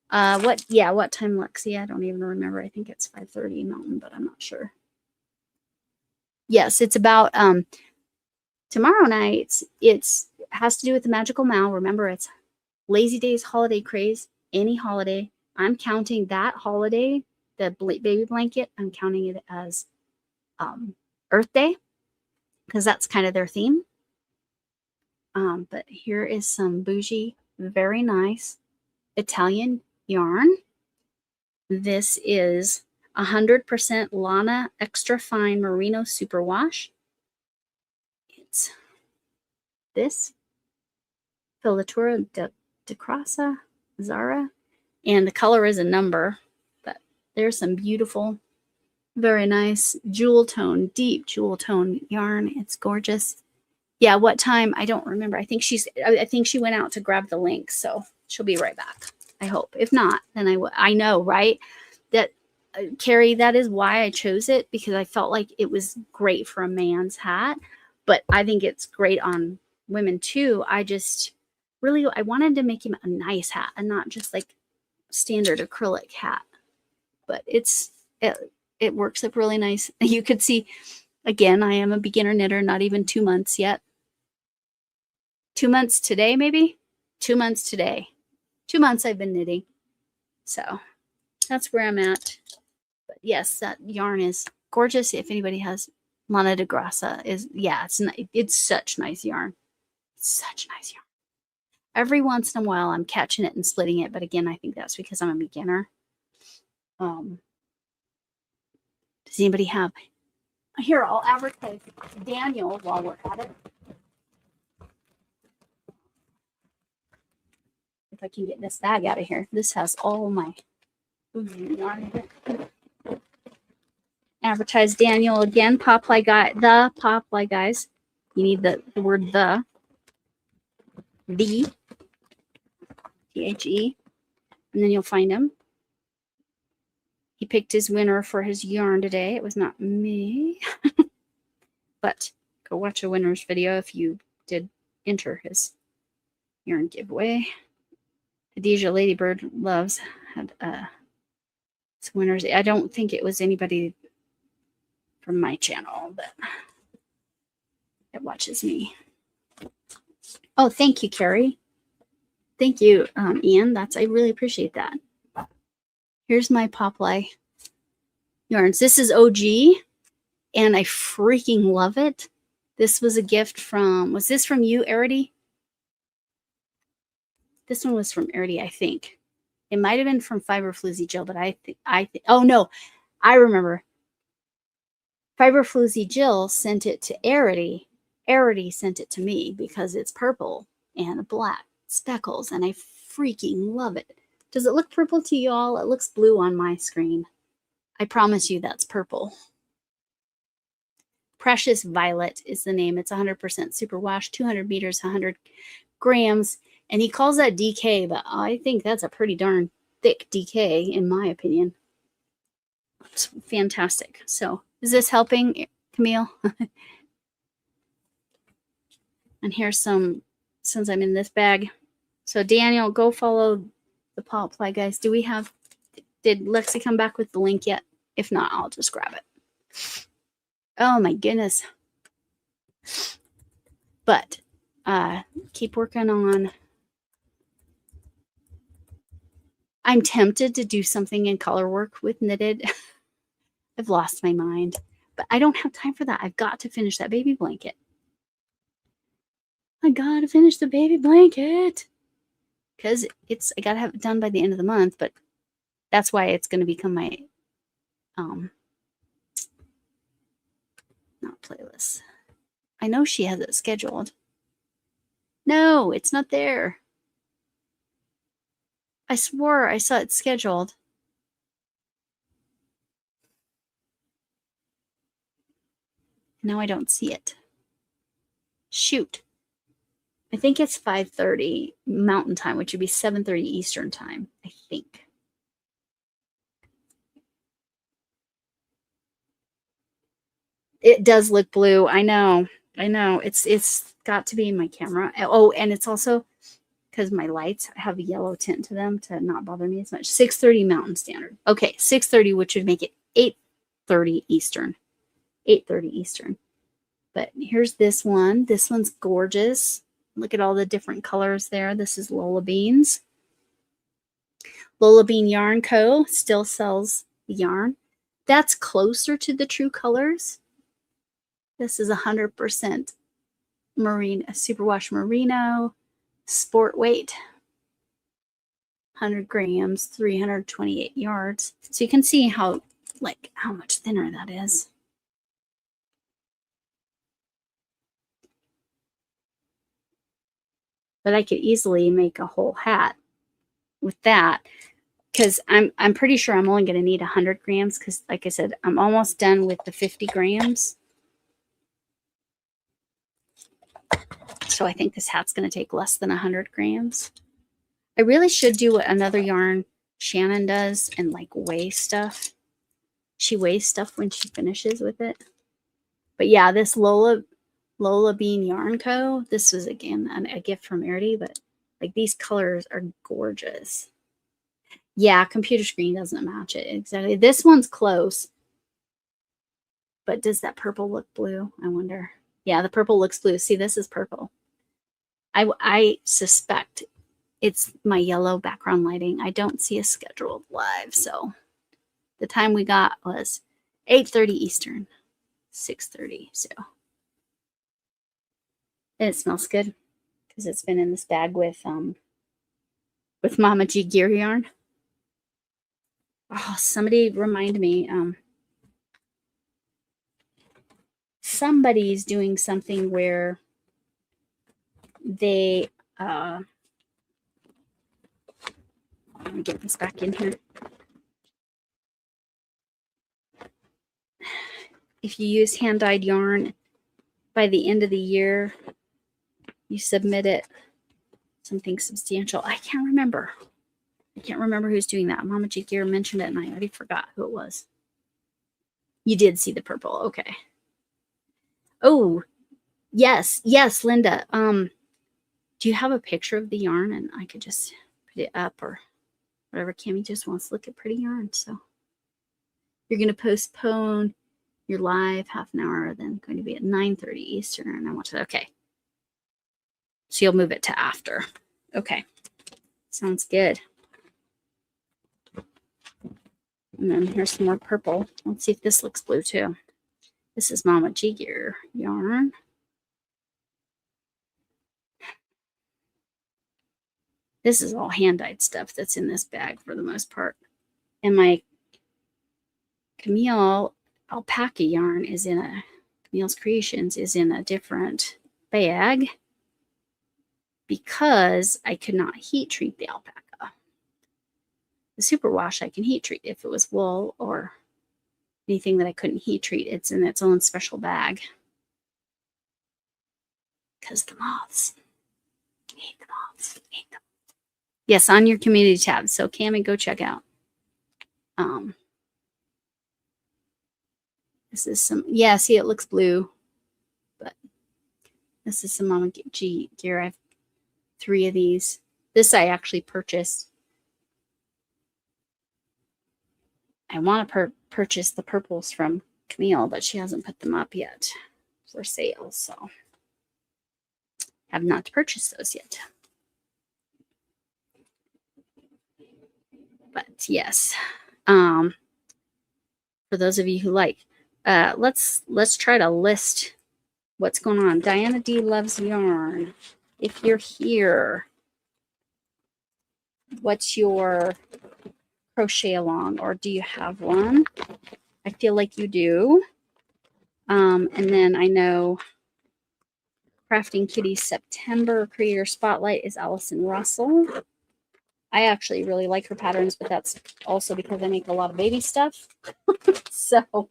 what time, Lexi? I don't even remember. I think it's 5:30 Mountain, but I'm not sure. Yes, it's about tomorrow night. It has to do with the magical Mal. Remember, it's Lazy Days holiday craze. Any holiday. I'm counting that holiday, the baby blanket, I'm counting it as Earth Day, because that's kind of their theme. But here is some bougie, very nice Italian yarn. This is 100% Lana Extra Fine Merino Superwash. It's this Filatura Di Crosa Zara, and the color is a number, but there's some beautiful, very nice jewel tone, deep jewel tone yarn. It's gorgeous. Yeah, what time? I don't remember. I think she went out to grab the link, so she'll be right back. I hope. If not, then I know, right? That Carrie, that is why I chose it, because I felt like it was great for a man's hat, but I think it's great on women too. I wanted to make him a nice hat and not just like standard acrylic hat. But it works up really nice. You could see, again, I am a beginner knitter, not even 2 months yet. 2 months today, maybe? 2 months today. 2 months I've been knitting. So that's where I'm at. But yes, that yarn is gorgeous. If anybody has Lana Di Crosa, it's such nice yarn. It's such nice yarn. Every once in a while I'm catching it and splitting it, but again, I think that's because I'm a beginner. Does anybody have? Here, I'll advertise Daniel while we're at it. If I can get this bag out of here. This has all my yarn. Advertise Daniel again. Poplar guy, the Poplar guys. You need the word the THE, and then you'll find him. He picked his winner for his yarn today. It was not me, but go watch a winner's video if you did enter his yarn giveaway. Khadijah Ladybird loves had some winners. I don't think it was anybody from my channel that watches me. Oh, thank you, Carrie. Thank you, Ian. I really appreciate that. Here's my Poplar yarns. This is OG, and I freaking love it. This was a gift from, was this from you, Arity? This one was from Arity, I think. It might have been from Fiber Floozy Jill, but I think, oh no, I remember. Fiber Floozy Jill sent it to Arity. Arity sent it to me because it's purple and black speckles, and I freaking love it. Does it look purple to y'all? It looks blue on my screen. I promise you that's purple. Precious Violet is the name. It's 100% superwash, 200 meters, 100 grams. And he calls that DK, but I think that's a pretty darn thick DK, in my opinion. It's fantastic. So is this helping, Camille? And here's some, since I'm in this bag. So Daniel, go follow the Poplar guys. Did Lexi come back with the link yet? If not, I'll just grab it. Oh my goodness. But keep working on. I'm tempted to do something in color work with knitted. I've lost my mind, but I don't have time for that. I've got to finish that baby blanket. I gotta finish the baby blanket because I gotta have it done by the end of the month, but that's why it's going to become my not playlist. I know she has it scheduled. No, it's not there. I swore I saw it scheduled. Now I don't see it. Shoot. I think it's 5:30 Mountain Time, which would be 7:30 Eastern Time, I think. It does look blue. I know. I know. It's got to be in my camera. Oh, and it's also because my lights have a yellow tint to them to not bother me as much. 6:30 Mountain Standard. Okay, 6:30, which would make it 8:30 Eastern. 8:30 Eastern. But here's this one. This one's gorgeous. Look at all the different colors there. This is Lola Beans. Lola Bean Yarn Co. still sells the yarn. That's closer to the true colors. This is 100% merino, superwash merino, sport weight, 100 grams, 328 yards. So you can see how much thinner that is. But I could easily make a whole hat with that, because I'm pretty sure I'm only going to need 100 grams because, like I said, I'm almost done with the 50 grams. So I think this hat's going to take less than 100 grams. I really should do what another yarn Shannon does and like weigh stuff. She weighs stuff when she finishes with it. But yeah, this Lola Bean Yarn Co. This was, again, a gift from Arity, but like these colors are gorgeous. Yeah, computer screen doesn't match it exactly. This one's close. But does that purple look blue? I wonder. Yeah, the purple looks blue. See, this is purple. I suspect it's my yellow background lighting. I don't see a scheduled live, so the time we got was 8:30 Eastern, 6:30. So, and it smells good because it's been in this bag with Mama G gear yarn. Oh, somebody remind me. Somebody's doing something where they let me get this back in here. If you use hand-dyed yarn, by the end of the year, you submit it something substantial. I can't remember. I can't remember who's doing that. Mama G Gear mentioned it, and I already forgot who it was. You did see the purple. Okay. Oh, yes, Linda. Do you have a picture of the yarn, and I could just put it up, or whatever? Cammie just wants to look at pretty yarn, so you're going to postpone your live half an hour, then going to be at 9:30 Eastern, and I want to. Okay, so you'll move it to after. Okay, sounds good. And then here's some more purple. Let's see if this looks blue too. This is Mama G Gear yarn. This is all hand-dyed stuff that's in this bag for the most part. And my Camille alpaca yarn is in a, Camille's Creations is in a different bag because I could not heat treat the alpaca. The superwash I can heat treat. If it was wool or anything that I couldn't heat treat, it's in its own special bag. Because the moths. I hate the moths. I hate them. Yes, on your community tab. So Cammie, go check out. This is some, yeah, see, it looks blue, but this is some Mama G Gear. I have 3 of these. This I actually purchased. I want to purchase the purples from Camille, but she hasn't put them up yet for sale, so have not purchased those yet. But yes, for those of you who like, let's try to list what's going on. Diana D loves yarn. If you're here, what's your crochet along, or do you have one? I feel like you do. And then I know Crafting Kitties September Creator Spotlight is Allison Russell. I actually really like her patterns, but that's also because I make a lot of baby stuff. So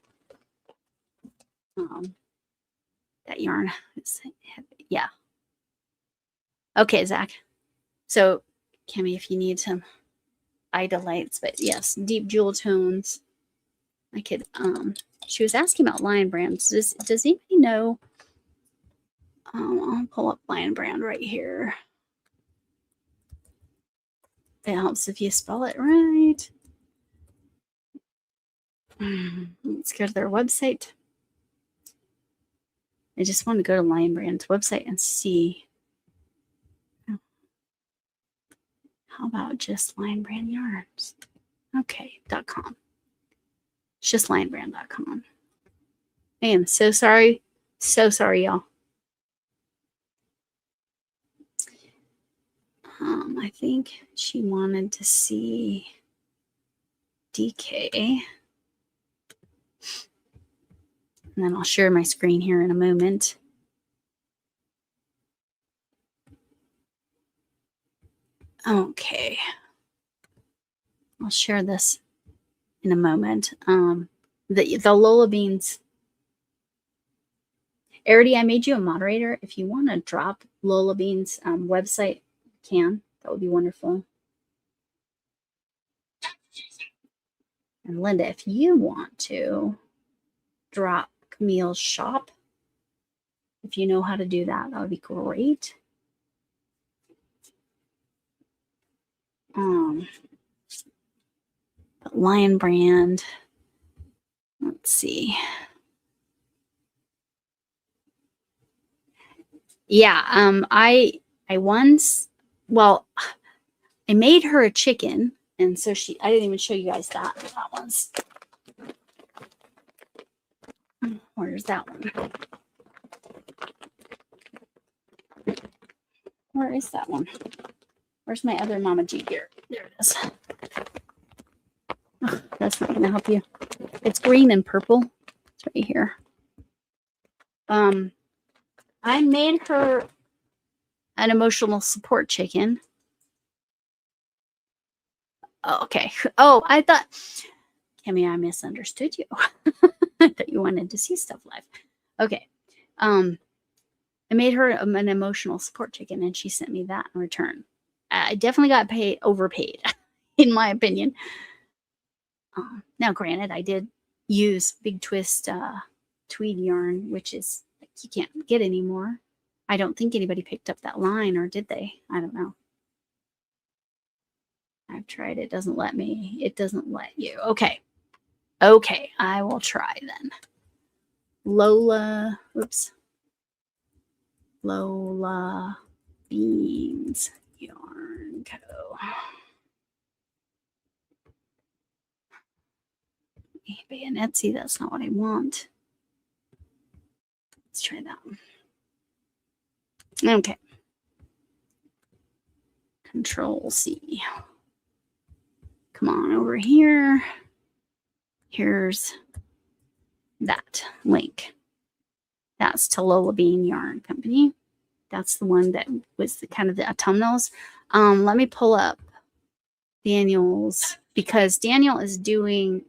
that yarn is heavy. Yeah. Okay, Zach. So Kimmy, if you need some Ida lights, but yes, deep jewel tones. I could she was asking about Lion Brands. Does anybody know? I'll pull up Lion Brand right here. It helps if you spell it right. Let's go to their website. I just want to go to Lion Brand's website and see. How about just Lion Brand Yarns? Okay, .com. It's just lionbrand.com. I am so sorry. So sorry, y'all. I think she wanted to see DK. And then I'll share my screen here in a moment. Okay. I'll share this in a moment. The Lola Beans. Arity, I made you a moderator. If you want to drop Lola Beans website, you can. That would be wonderful. And Linda, if you want to drop Camille's shop, if you know how to do that, that would be great. But Lion Brand, let's see. Yeah, I once, well, I made her a chicken, and so I didn't even show you guys that one's. Where's that one? Where is that one? Where's my other Mama G gear? There it is. Oh, that's not going to help you. It's green and purple. It's right here. I made her an emotional support chicken. Oh, okay. Oh, I thought, Kimmy, I misunderstood you. I thought you wanted to see stuff live. Okay. I made her an emotional support chicken, and she sent me that in return. I definitely got overpaid, in my opinion. Now, granted, I did use Big Twist tweed yarn, which is like you can't get anymore. I don't think anybody picked up that line, or did they? I don't know. I've tried. It doesn't let me. It doesn't let you. Okay. Okay, I will try then. Lola, oops. Lola Beans Yarn Co. Bayonetsy, that's not what I want. Let's try that one. Okay. Control C. Come on over here. Here's that link. That's to Lola Bean Yarn Company. That's the one that was the kind of the autumnals. Let me pull up Daniel's, because Daniel is doing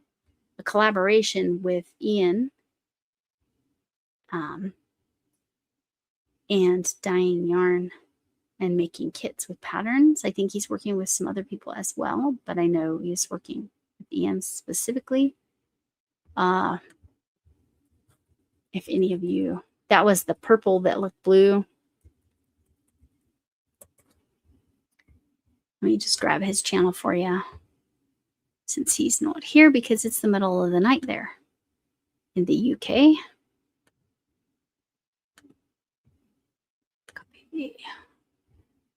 a collaboration with Ian and dyeing yarn and making kits with patterns. I think he's working with some other people as well, but I know he's working with Ian specifically. If any of you, that was the purple that looked blue. Let me just grab his channel for you, since he's not here, because it's the middle of the night there in the UK. Copy.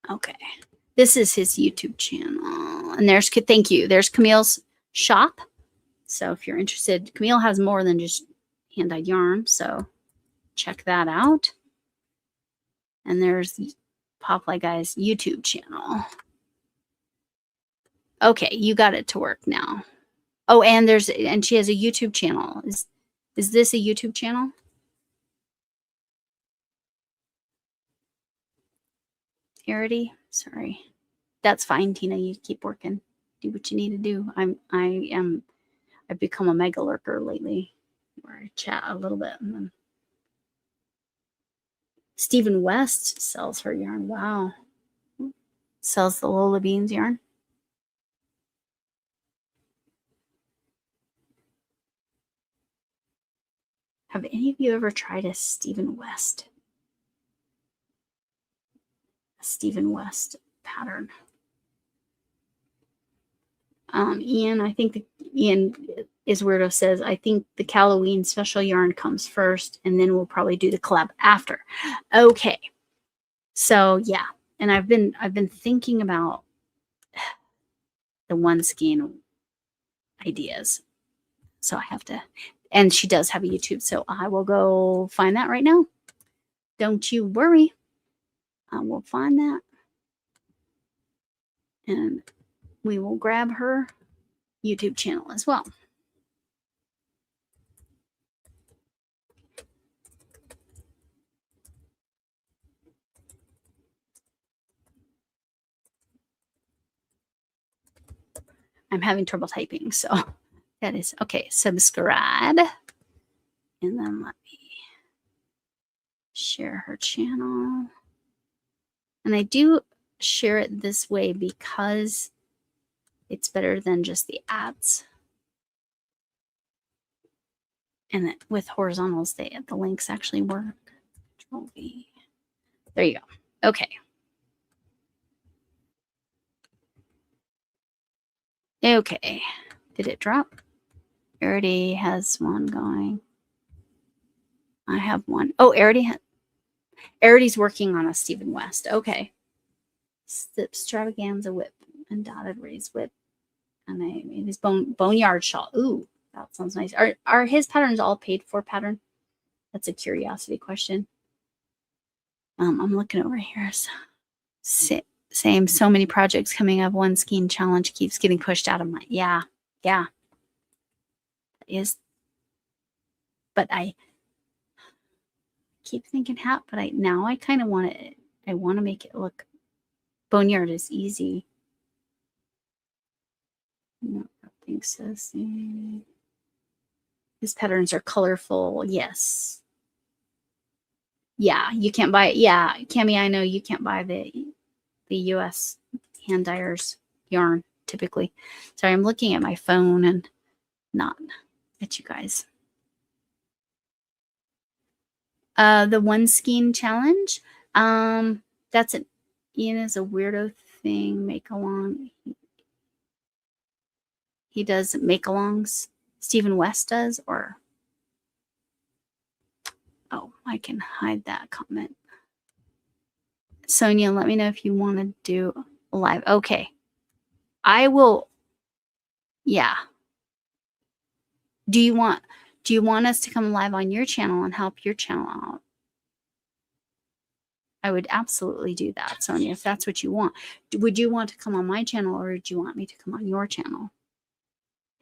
Okay. This is his YouTube channel. And there's, thank you. There's Camille's shop. So if you're interested, Camille has more than just hand-dyed yarn. So check that out. And there's Popeye Guy's YouTube channel. Okay, you got it to work now. Oh, and she has a YouTube channel. Is this a YouTube channel? Arity, sorry. That's fine, Tina. You keep working. Do what you need to do. I've become a mega lurker lately, where I chat a little bit and then. Stephen West sells her yarn. Wow. Sells the Lola Beans yarn. Have any of you ever tried a Stephen West? A Stephen West pattern? Ian, I think Ian is Weirdo says, I think the Halloween special yarn comes first, and then we'll probably do the collab after. Okay. So yeah, and I've been thinking about the one skein ideas. So I have to, and she does have a YouTube, so I will go find that right now. Don't you worry. I will find that. And we will grab her YouTube channel as well. I'm having trouble typing, so that is okay. Subscribe. And then let me share her channel. And I do share it this way because it's better than just the ads. And with horizontals, the links actually work. Control V. There you go. Okay. Okay. Did it drop? It already has one going. I have one. Oh, Arity's working on a Stephen West. Okay. Extravaganza whip and dotted raised whip. And I made his boneyard shawl. Ooh, that sounds nice. Are his patterns all paid for pattern? That's a curiosity question. I'm looking over here. Same. So many projects coming up. One skein challenge keeps getting pushed out of my. Yeah. Is. But I keep thinking hat. But I kind of want it. I want to make it look. Boneyard is easy. No, I think so. His patterns are colorful. Yes. Yeah, you can't buy it. Yeah, Cami, I know you can't buy the U.S. hand dyers yarn typically. Sorry, I'm looking at my phone and not at you guys. The one skein challenge. That's an Ian is a weirdo thing. Make along. He does make alongs. Stephen West does, or oh, I can hide that comment. Sonia, let me know if you want to do a live. Okay. I will. Yeah. Do you want us to come live on your channel and help your channel out? I would absolutely do that, Sonia, if that's what you want. Would you want to come on my channel, or would you want me to come on your channel?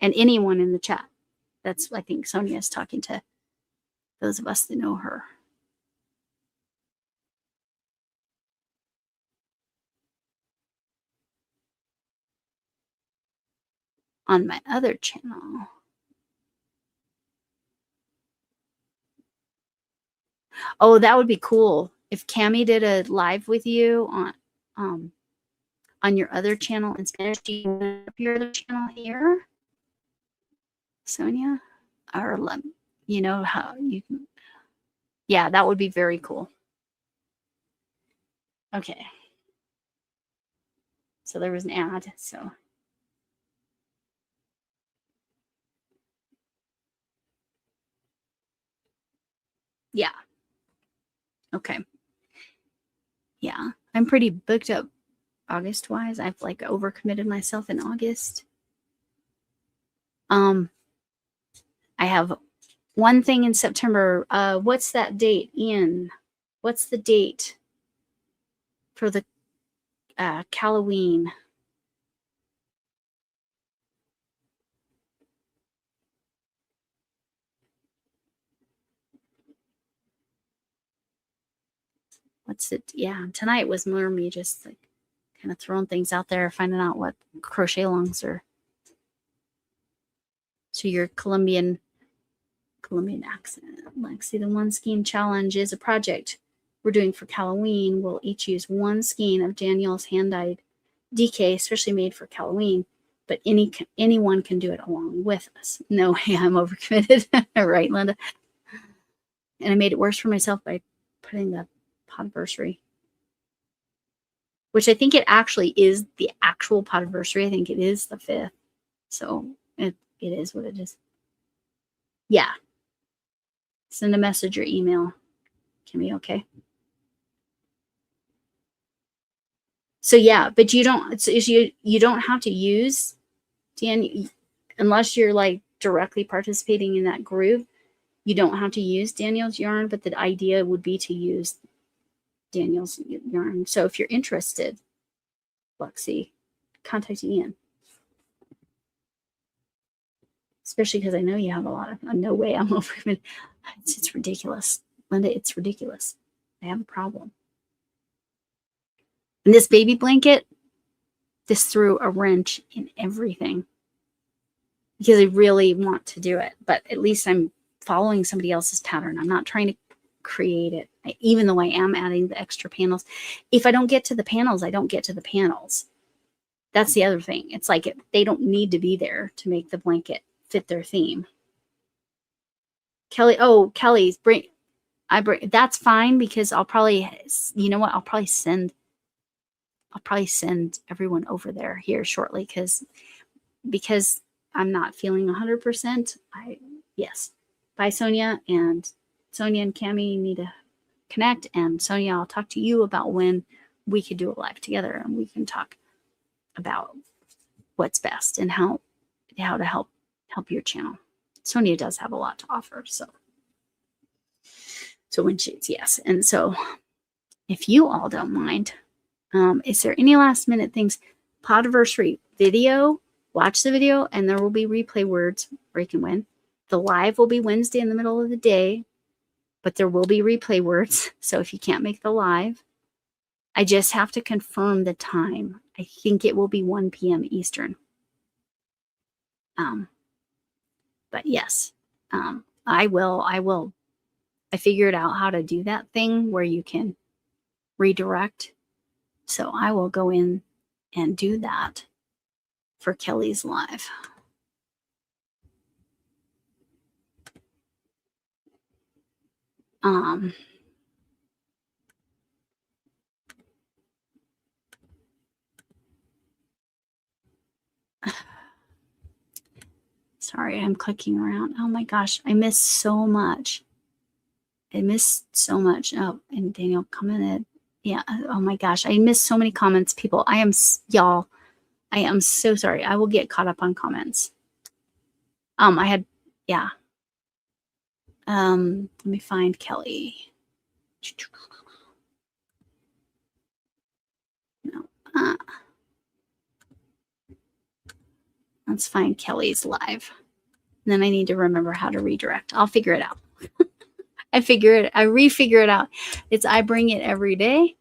And anyone in the chat. That's, I think Sonia is talking to those of us that know her. On my other channel. Oh, that would be cool. If Cami did a live with you on your other channel in Spanish. Do you want your other channel here, Sonia? Or you know how you can. Yeah, that would be very cool. Okay. So there was an ad. So yeah. Okay. Yeah, I'm pretty booked up August wise. I've like overcommitted myself in August. I have one thing in September. What's that date, Ian? What's the date for the Halloween? what's it? Yeah, tonight was more me just like kind of throwing things out there, finding out what crochet alongs are. So your Colombian accent. Lexi, the one skein challenge is a project we're doing for Halloween. We'll each use one skein of Danielle's hand-dyed DK, especially made for Halloween, but anyone can do it along with us. No way, I'm overcommitted. Right, Linda? And I made it worse for myself by putting the Podiversary, which I think it actually is the actual Podiversary. I think it is the 5th. So it is what it is. Yeah. Send a message or email. Kimmy, okay? So yeah, but you don't. So you don't have to use Dan unless you're like directly participating in that group. You don't have to use Danielle's yarn, but the idea would be to use Danielle's yarn. So if you're interested, Lexi, contact Ian. Especially because I know you have a lot of, no way I'm over it. It's ridiculous. Linda, it's ridiculous. I have a problem. And this baby blanket, this threw a wrench in everything. Because I really want to do it. But at least I'm following somebody else's pattern. I'm not trying to create it. Even though I am adding the extra panels. If I don't get to the panels, I don't get to the panels. That's the other thing. It's like they don't need to be there to make the blanket fit their theme. Kelly, oh, Kelly's that's fine because I'll probably, you know what? I'll probably send everyone over there here shortly because I'm not feeling 100%. Yes. Bye, Sonia. And Sonia and Cammie need to connect. And Sonia, I'll talk to you about when we could do a live together and we can talk about what's best and how to help your channel. Sonia does have a lot to offer. So wind shades, yes. And so if you all don't mind, is there any last minute things? Podiversary video, watch the video, and there will be replay words where you can win. The live will be Wednesday in the middle of the day, but there will be replay words. So if you can't make the live, I just have to confirm the time. I think it will be 1 p.m. Eastern. But yes, I will. I figured out how to do that thing where you can redirect. So I will go in and do that for Kelly's live. Sorry, I'm clicking around. Oh my gosh, I missed so much. Oh, and Daniel commented. Yeah, oh my gosh, I missed so many comments, people. Y'all, I am so sorry. I will get caught up on comments. Let me find Kelly. No. Let's find Kelly's live. And then I need to remember how to redirect. I'll figure it out. I refigure it out. I bring it every day.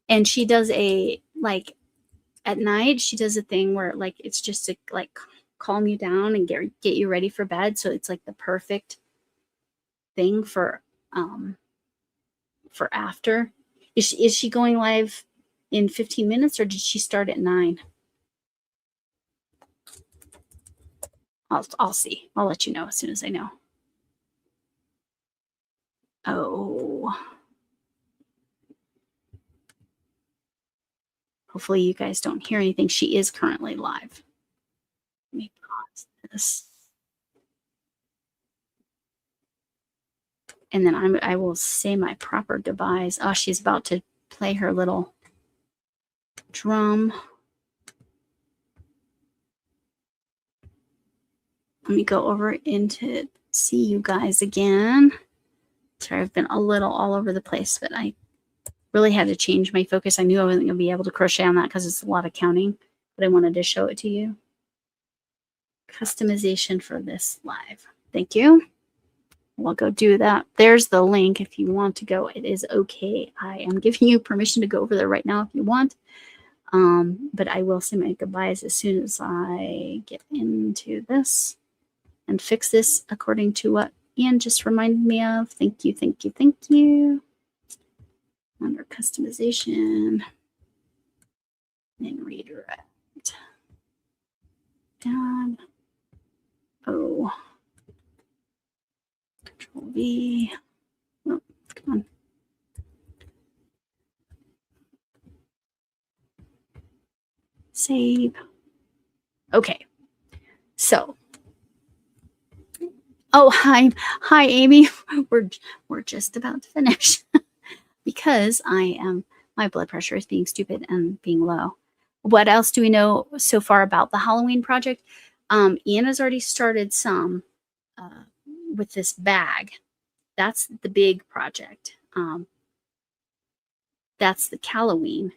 And she does at night, she does a thing where it's just to calm you down and get you ready for bed. So it's like the perfect thing for after. Is she going live in 15 minutes or did she start at 9? I'll see. I'll let you know as soon as I know. Oh. Hopefully you guys don't hear anything. She is currently live. Let me pause this. And then I will say my proper goodbyes. Oh, she's about to play her little drum. Let me go over into see you guys again. Sorry, I've been a little all over the place, but I really had to change my focus. I knew I wasn't going to be able to crochet on that because it's a lot of counting, but I wanted to show it to you. Customization for this live. Thank you. We'll go do that. There's the link if you want to go. It is okay. I am giving you permission to go over there right now if you want. But I will say my goodbyes as soon as I get into this and fix this according to what Ian just reminded me of. Thank you, thank you, thank you. Under customization and redirect. Down. Oh. Control V. Oh, come on. Save. Okay. So. Oh, hi, Amy. We're just about to finish because my blood pressure is being stupid and being low. What else do we know so far about the Halloween project? Ian has already started some with this bag. That's the big project. That's the Halloween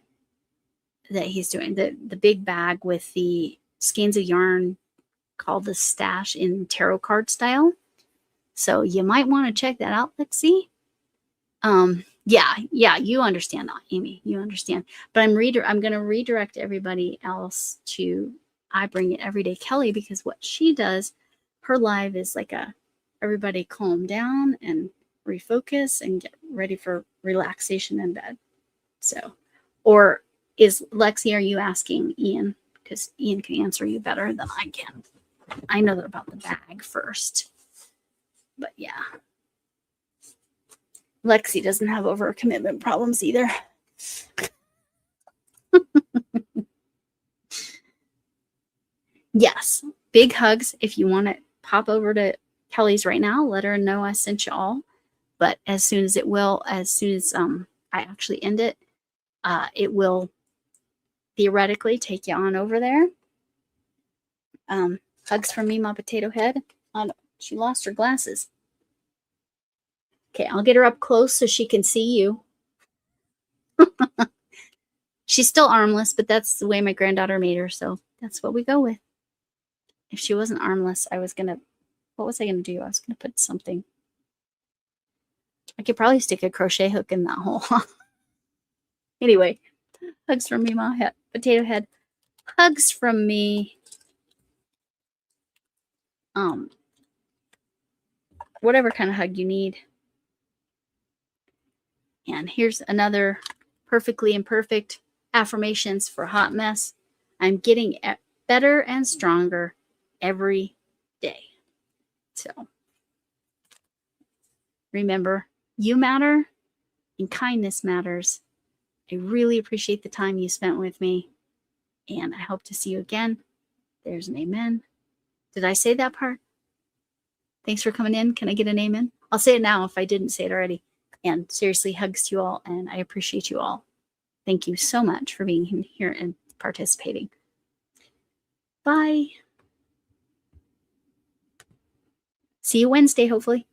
that he's doing. The big bag with the skeins of yarn called the stash in tarot card style. So you might want to check that out, Lexi. Yeah, you understand that, Amy. You understand. But I'm going to redirect everybody else to I Bring It Everyday Kelly, because what she does, her live is like everybody calm down and refocus and get ready for relaxation in bed. So, or is Lexi, are you asking Ian? Because Ian can answer you better than I can. I know about the bag first. But yeah. Lexi doesn't have overcommitment problems either. Yes. Big hugs. If you want to pop over to Kelly's right now, let her know I sent you all. But as soon as I actually end it, it will theoretically take you on over there. Hugs from me, my potato head. She lost her glasses. Okay, I'll get her up close so she can see you. She's still armless, but that's the way my granddaughter made her, so that's what we go with. If she wasn't armless, what was I going to do? I was going to put something. I could probably stick a crochet hook in that hole. Anyway, hugs from me, my potato head. Hugs from me. Whatever kind of hug you need. And here's another perfectly imperfect affirmations for hot mess. I'm getting better and stronger every day. So remember, you matter and kindness matters. I really appreciate the time you spent with me, and I hope to see you again. There's an amen. Did I say that part? Thanks for coming in. Can I get an amen? I'll say it now if I didn't say it already. And seriously, hugs to you all, and I appreciate you all. Thank you so much for being here and participating. Bye. See you Wednesday, hopefully.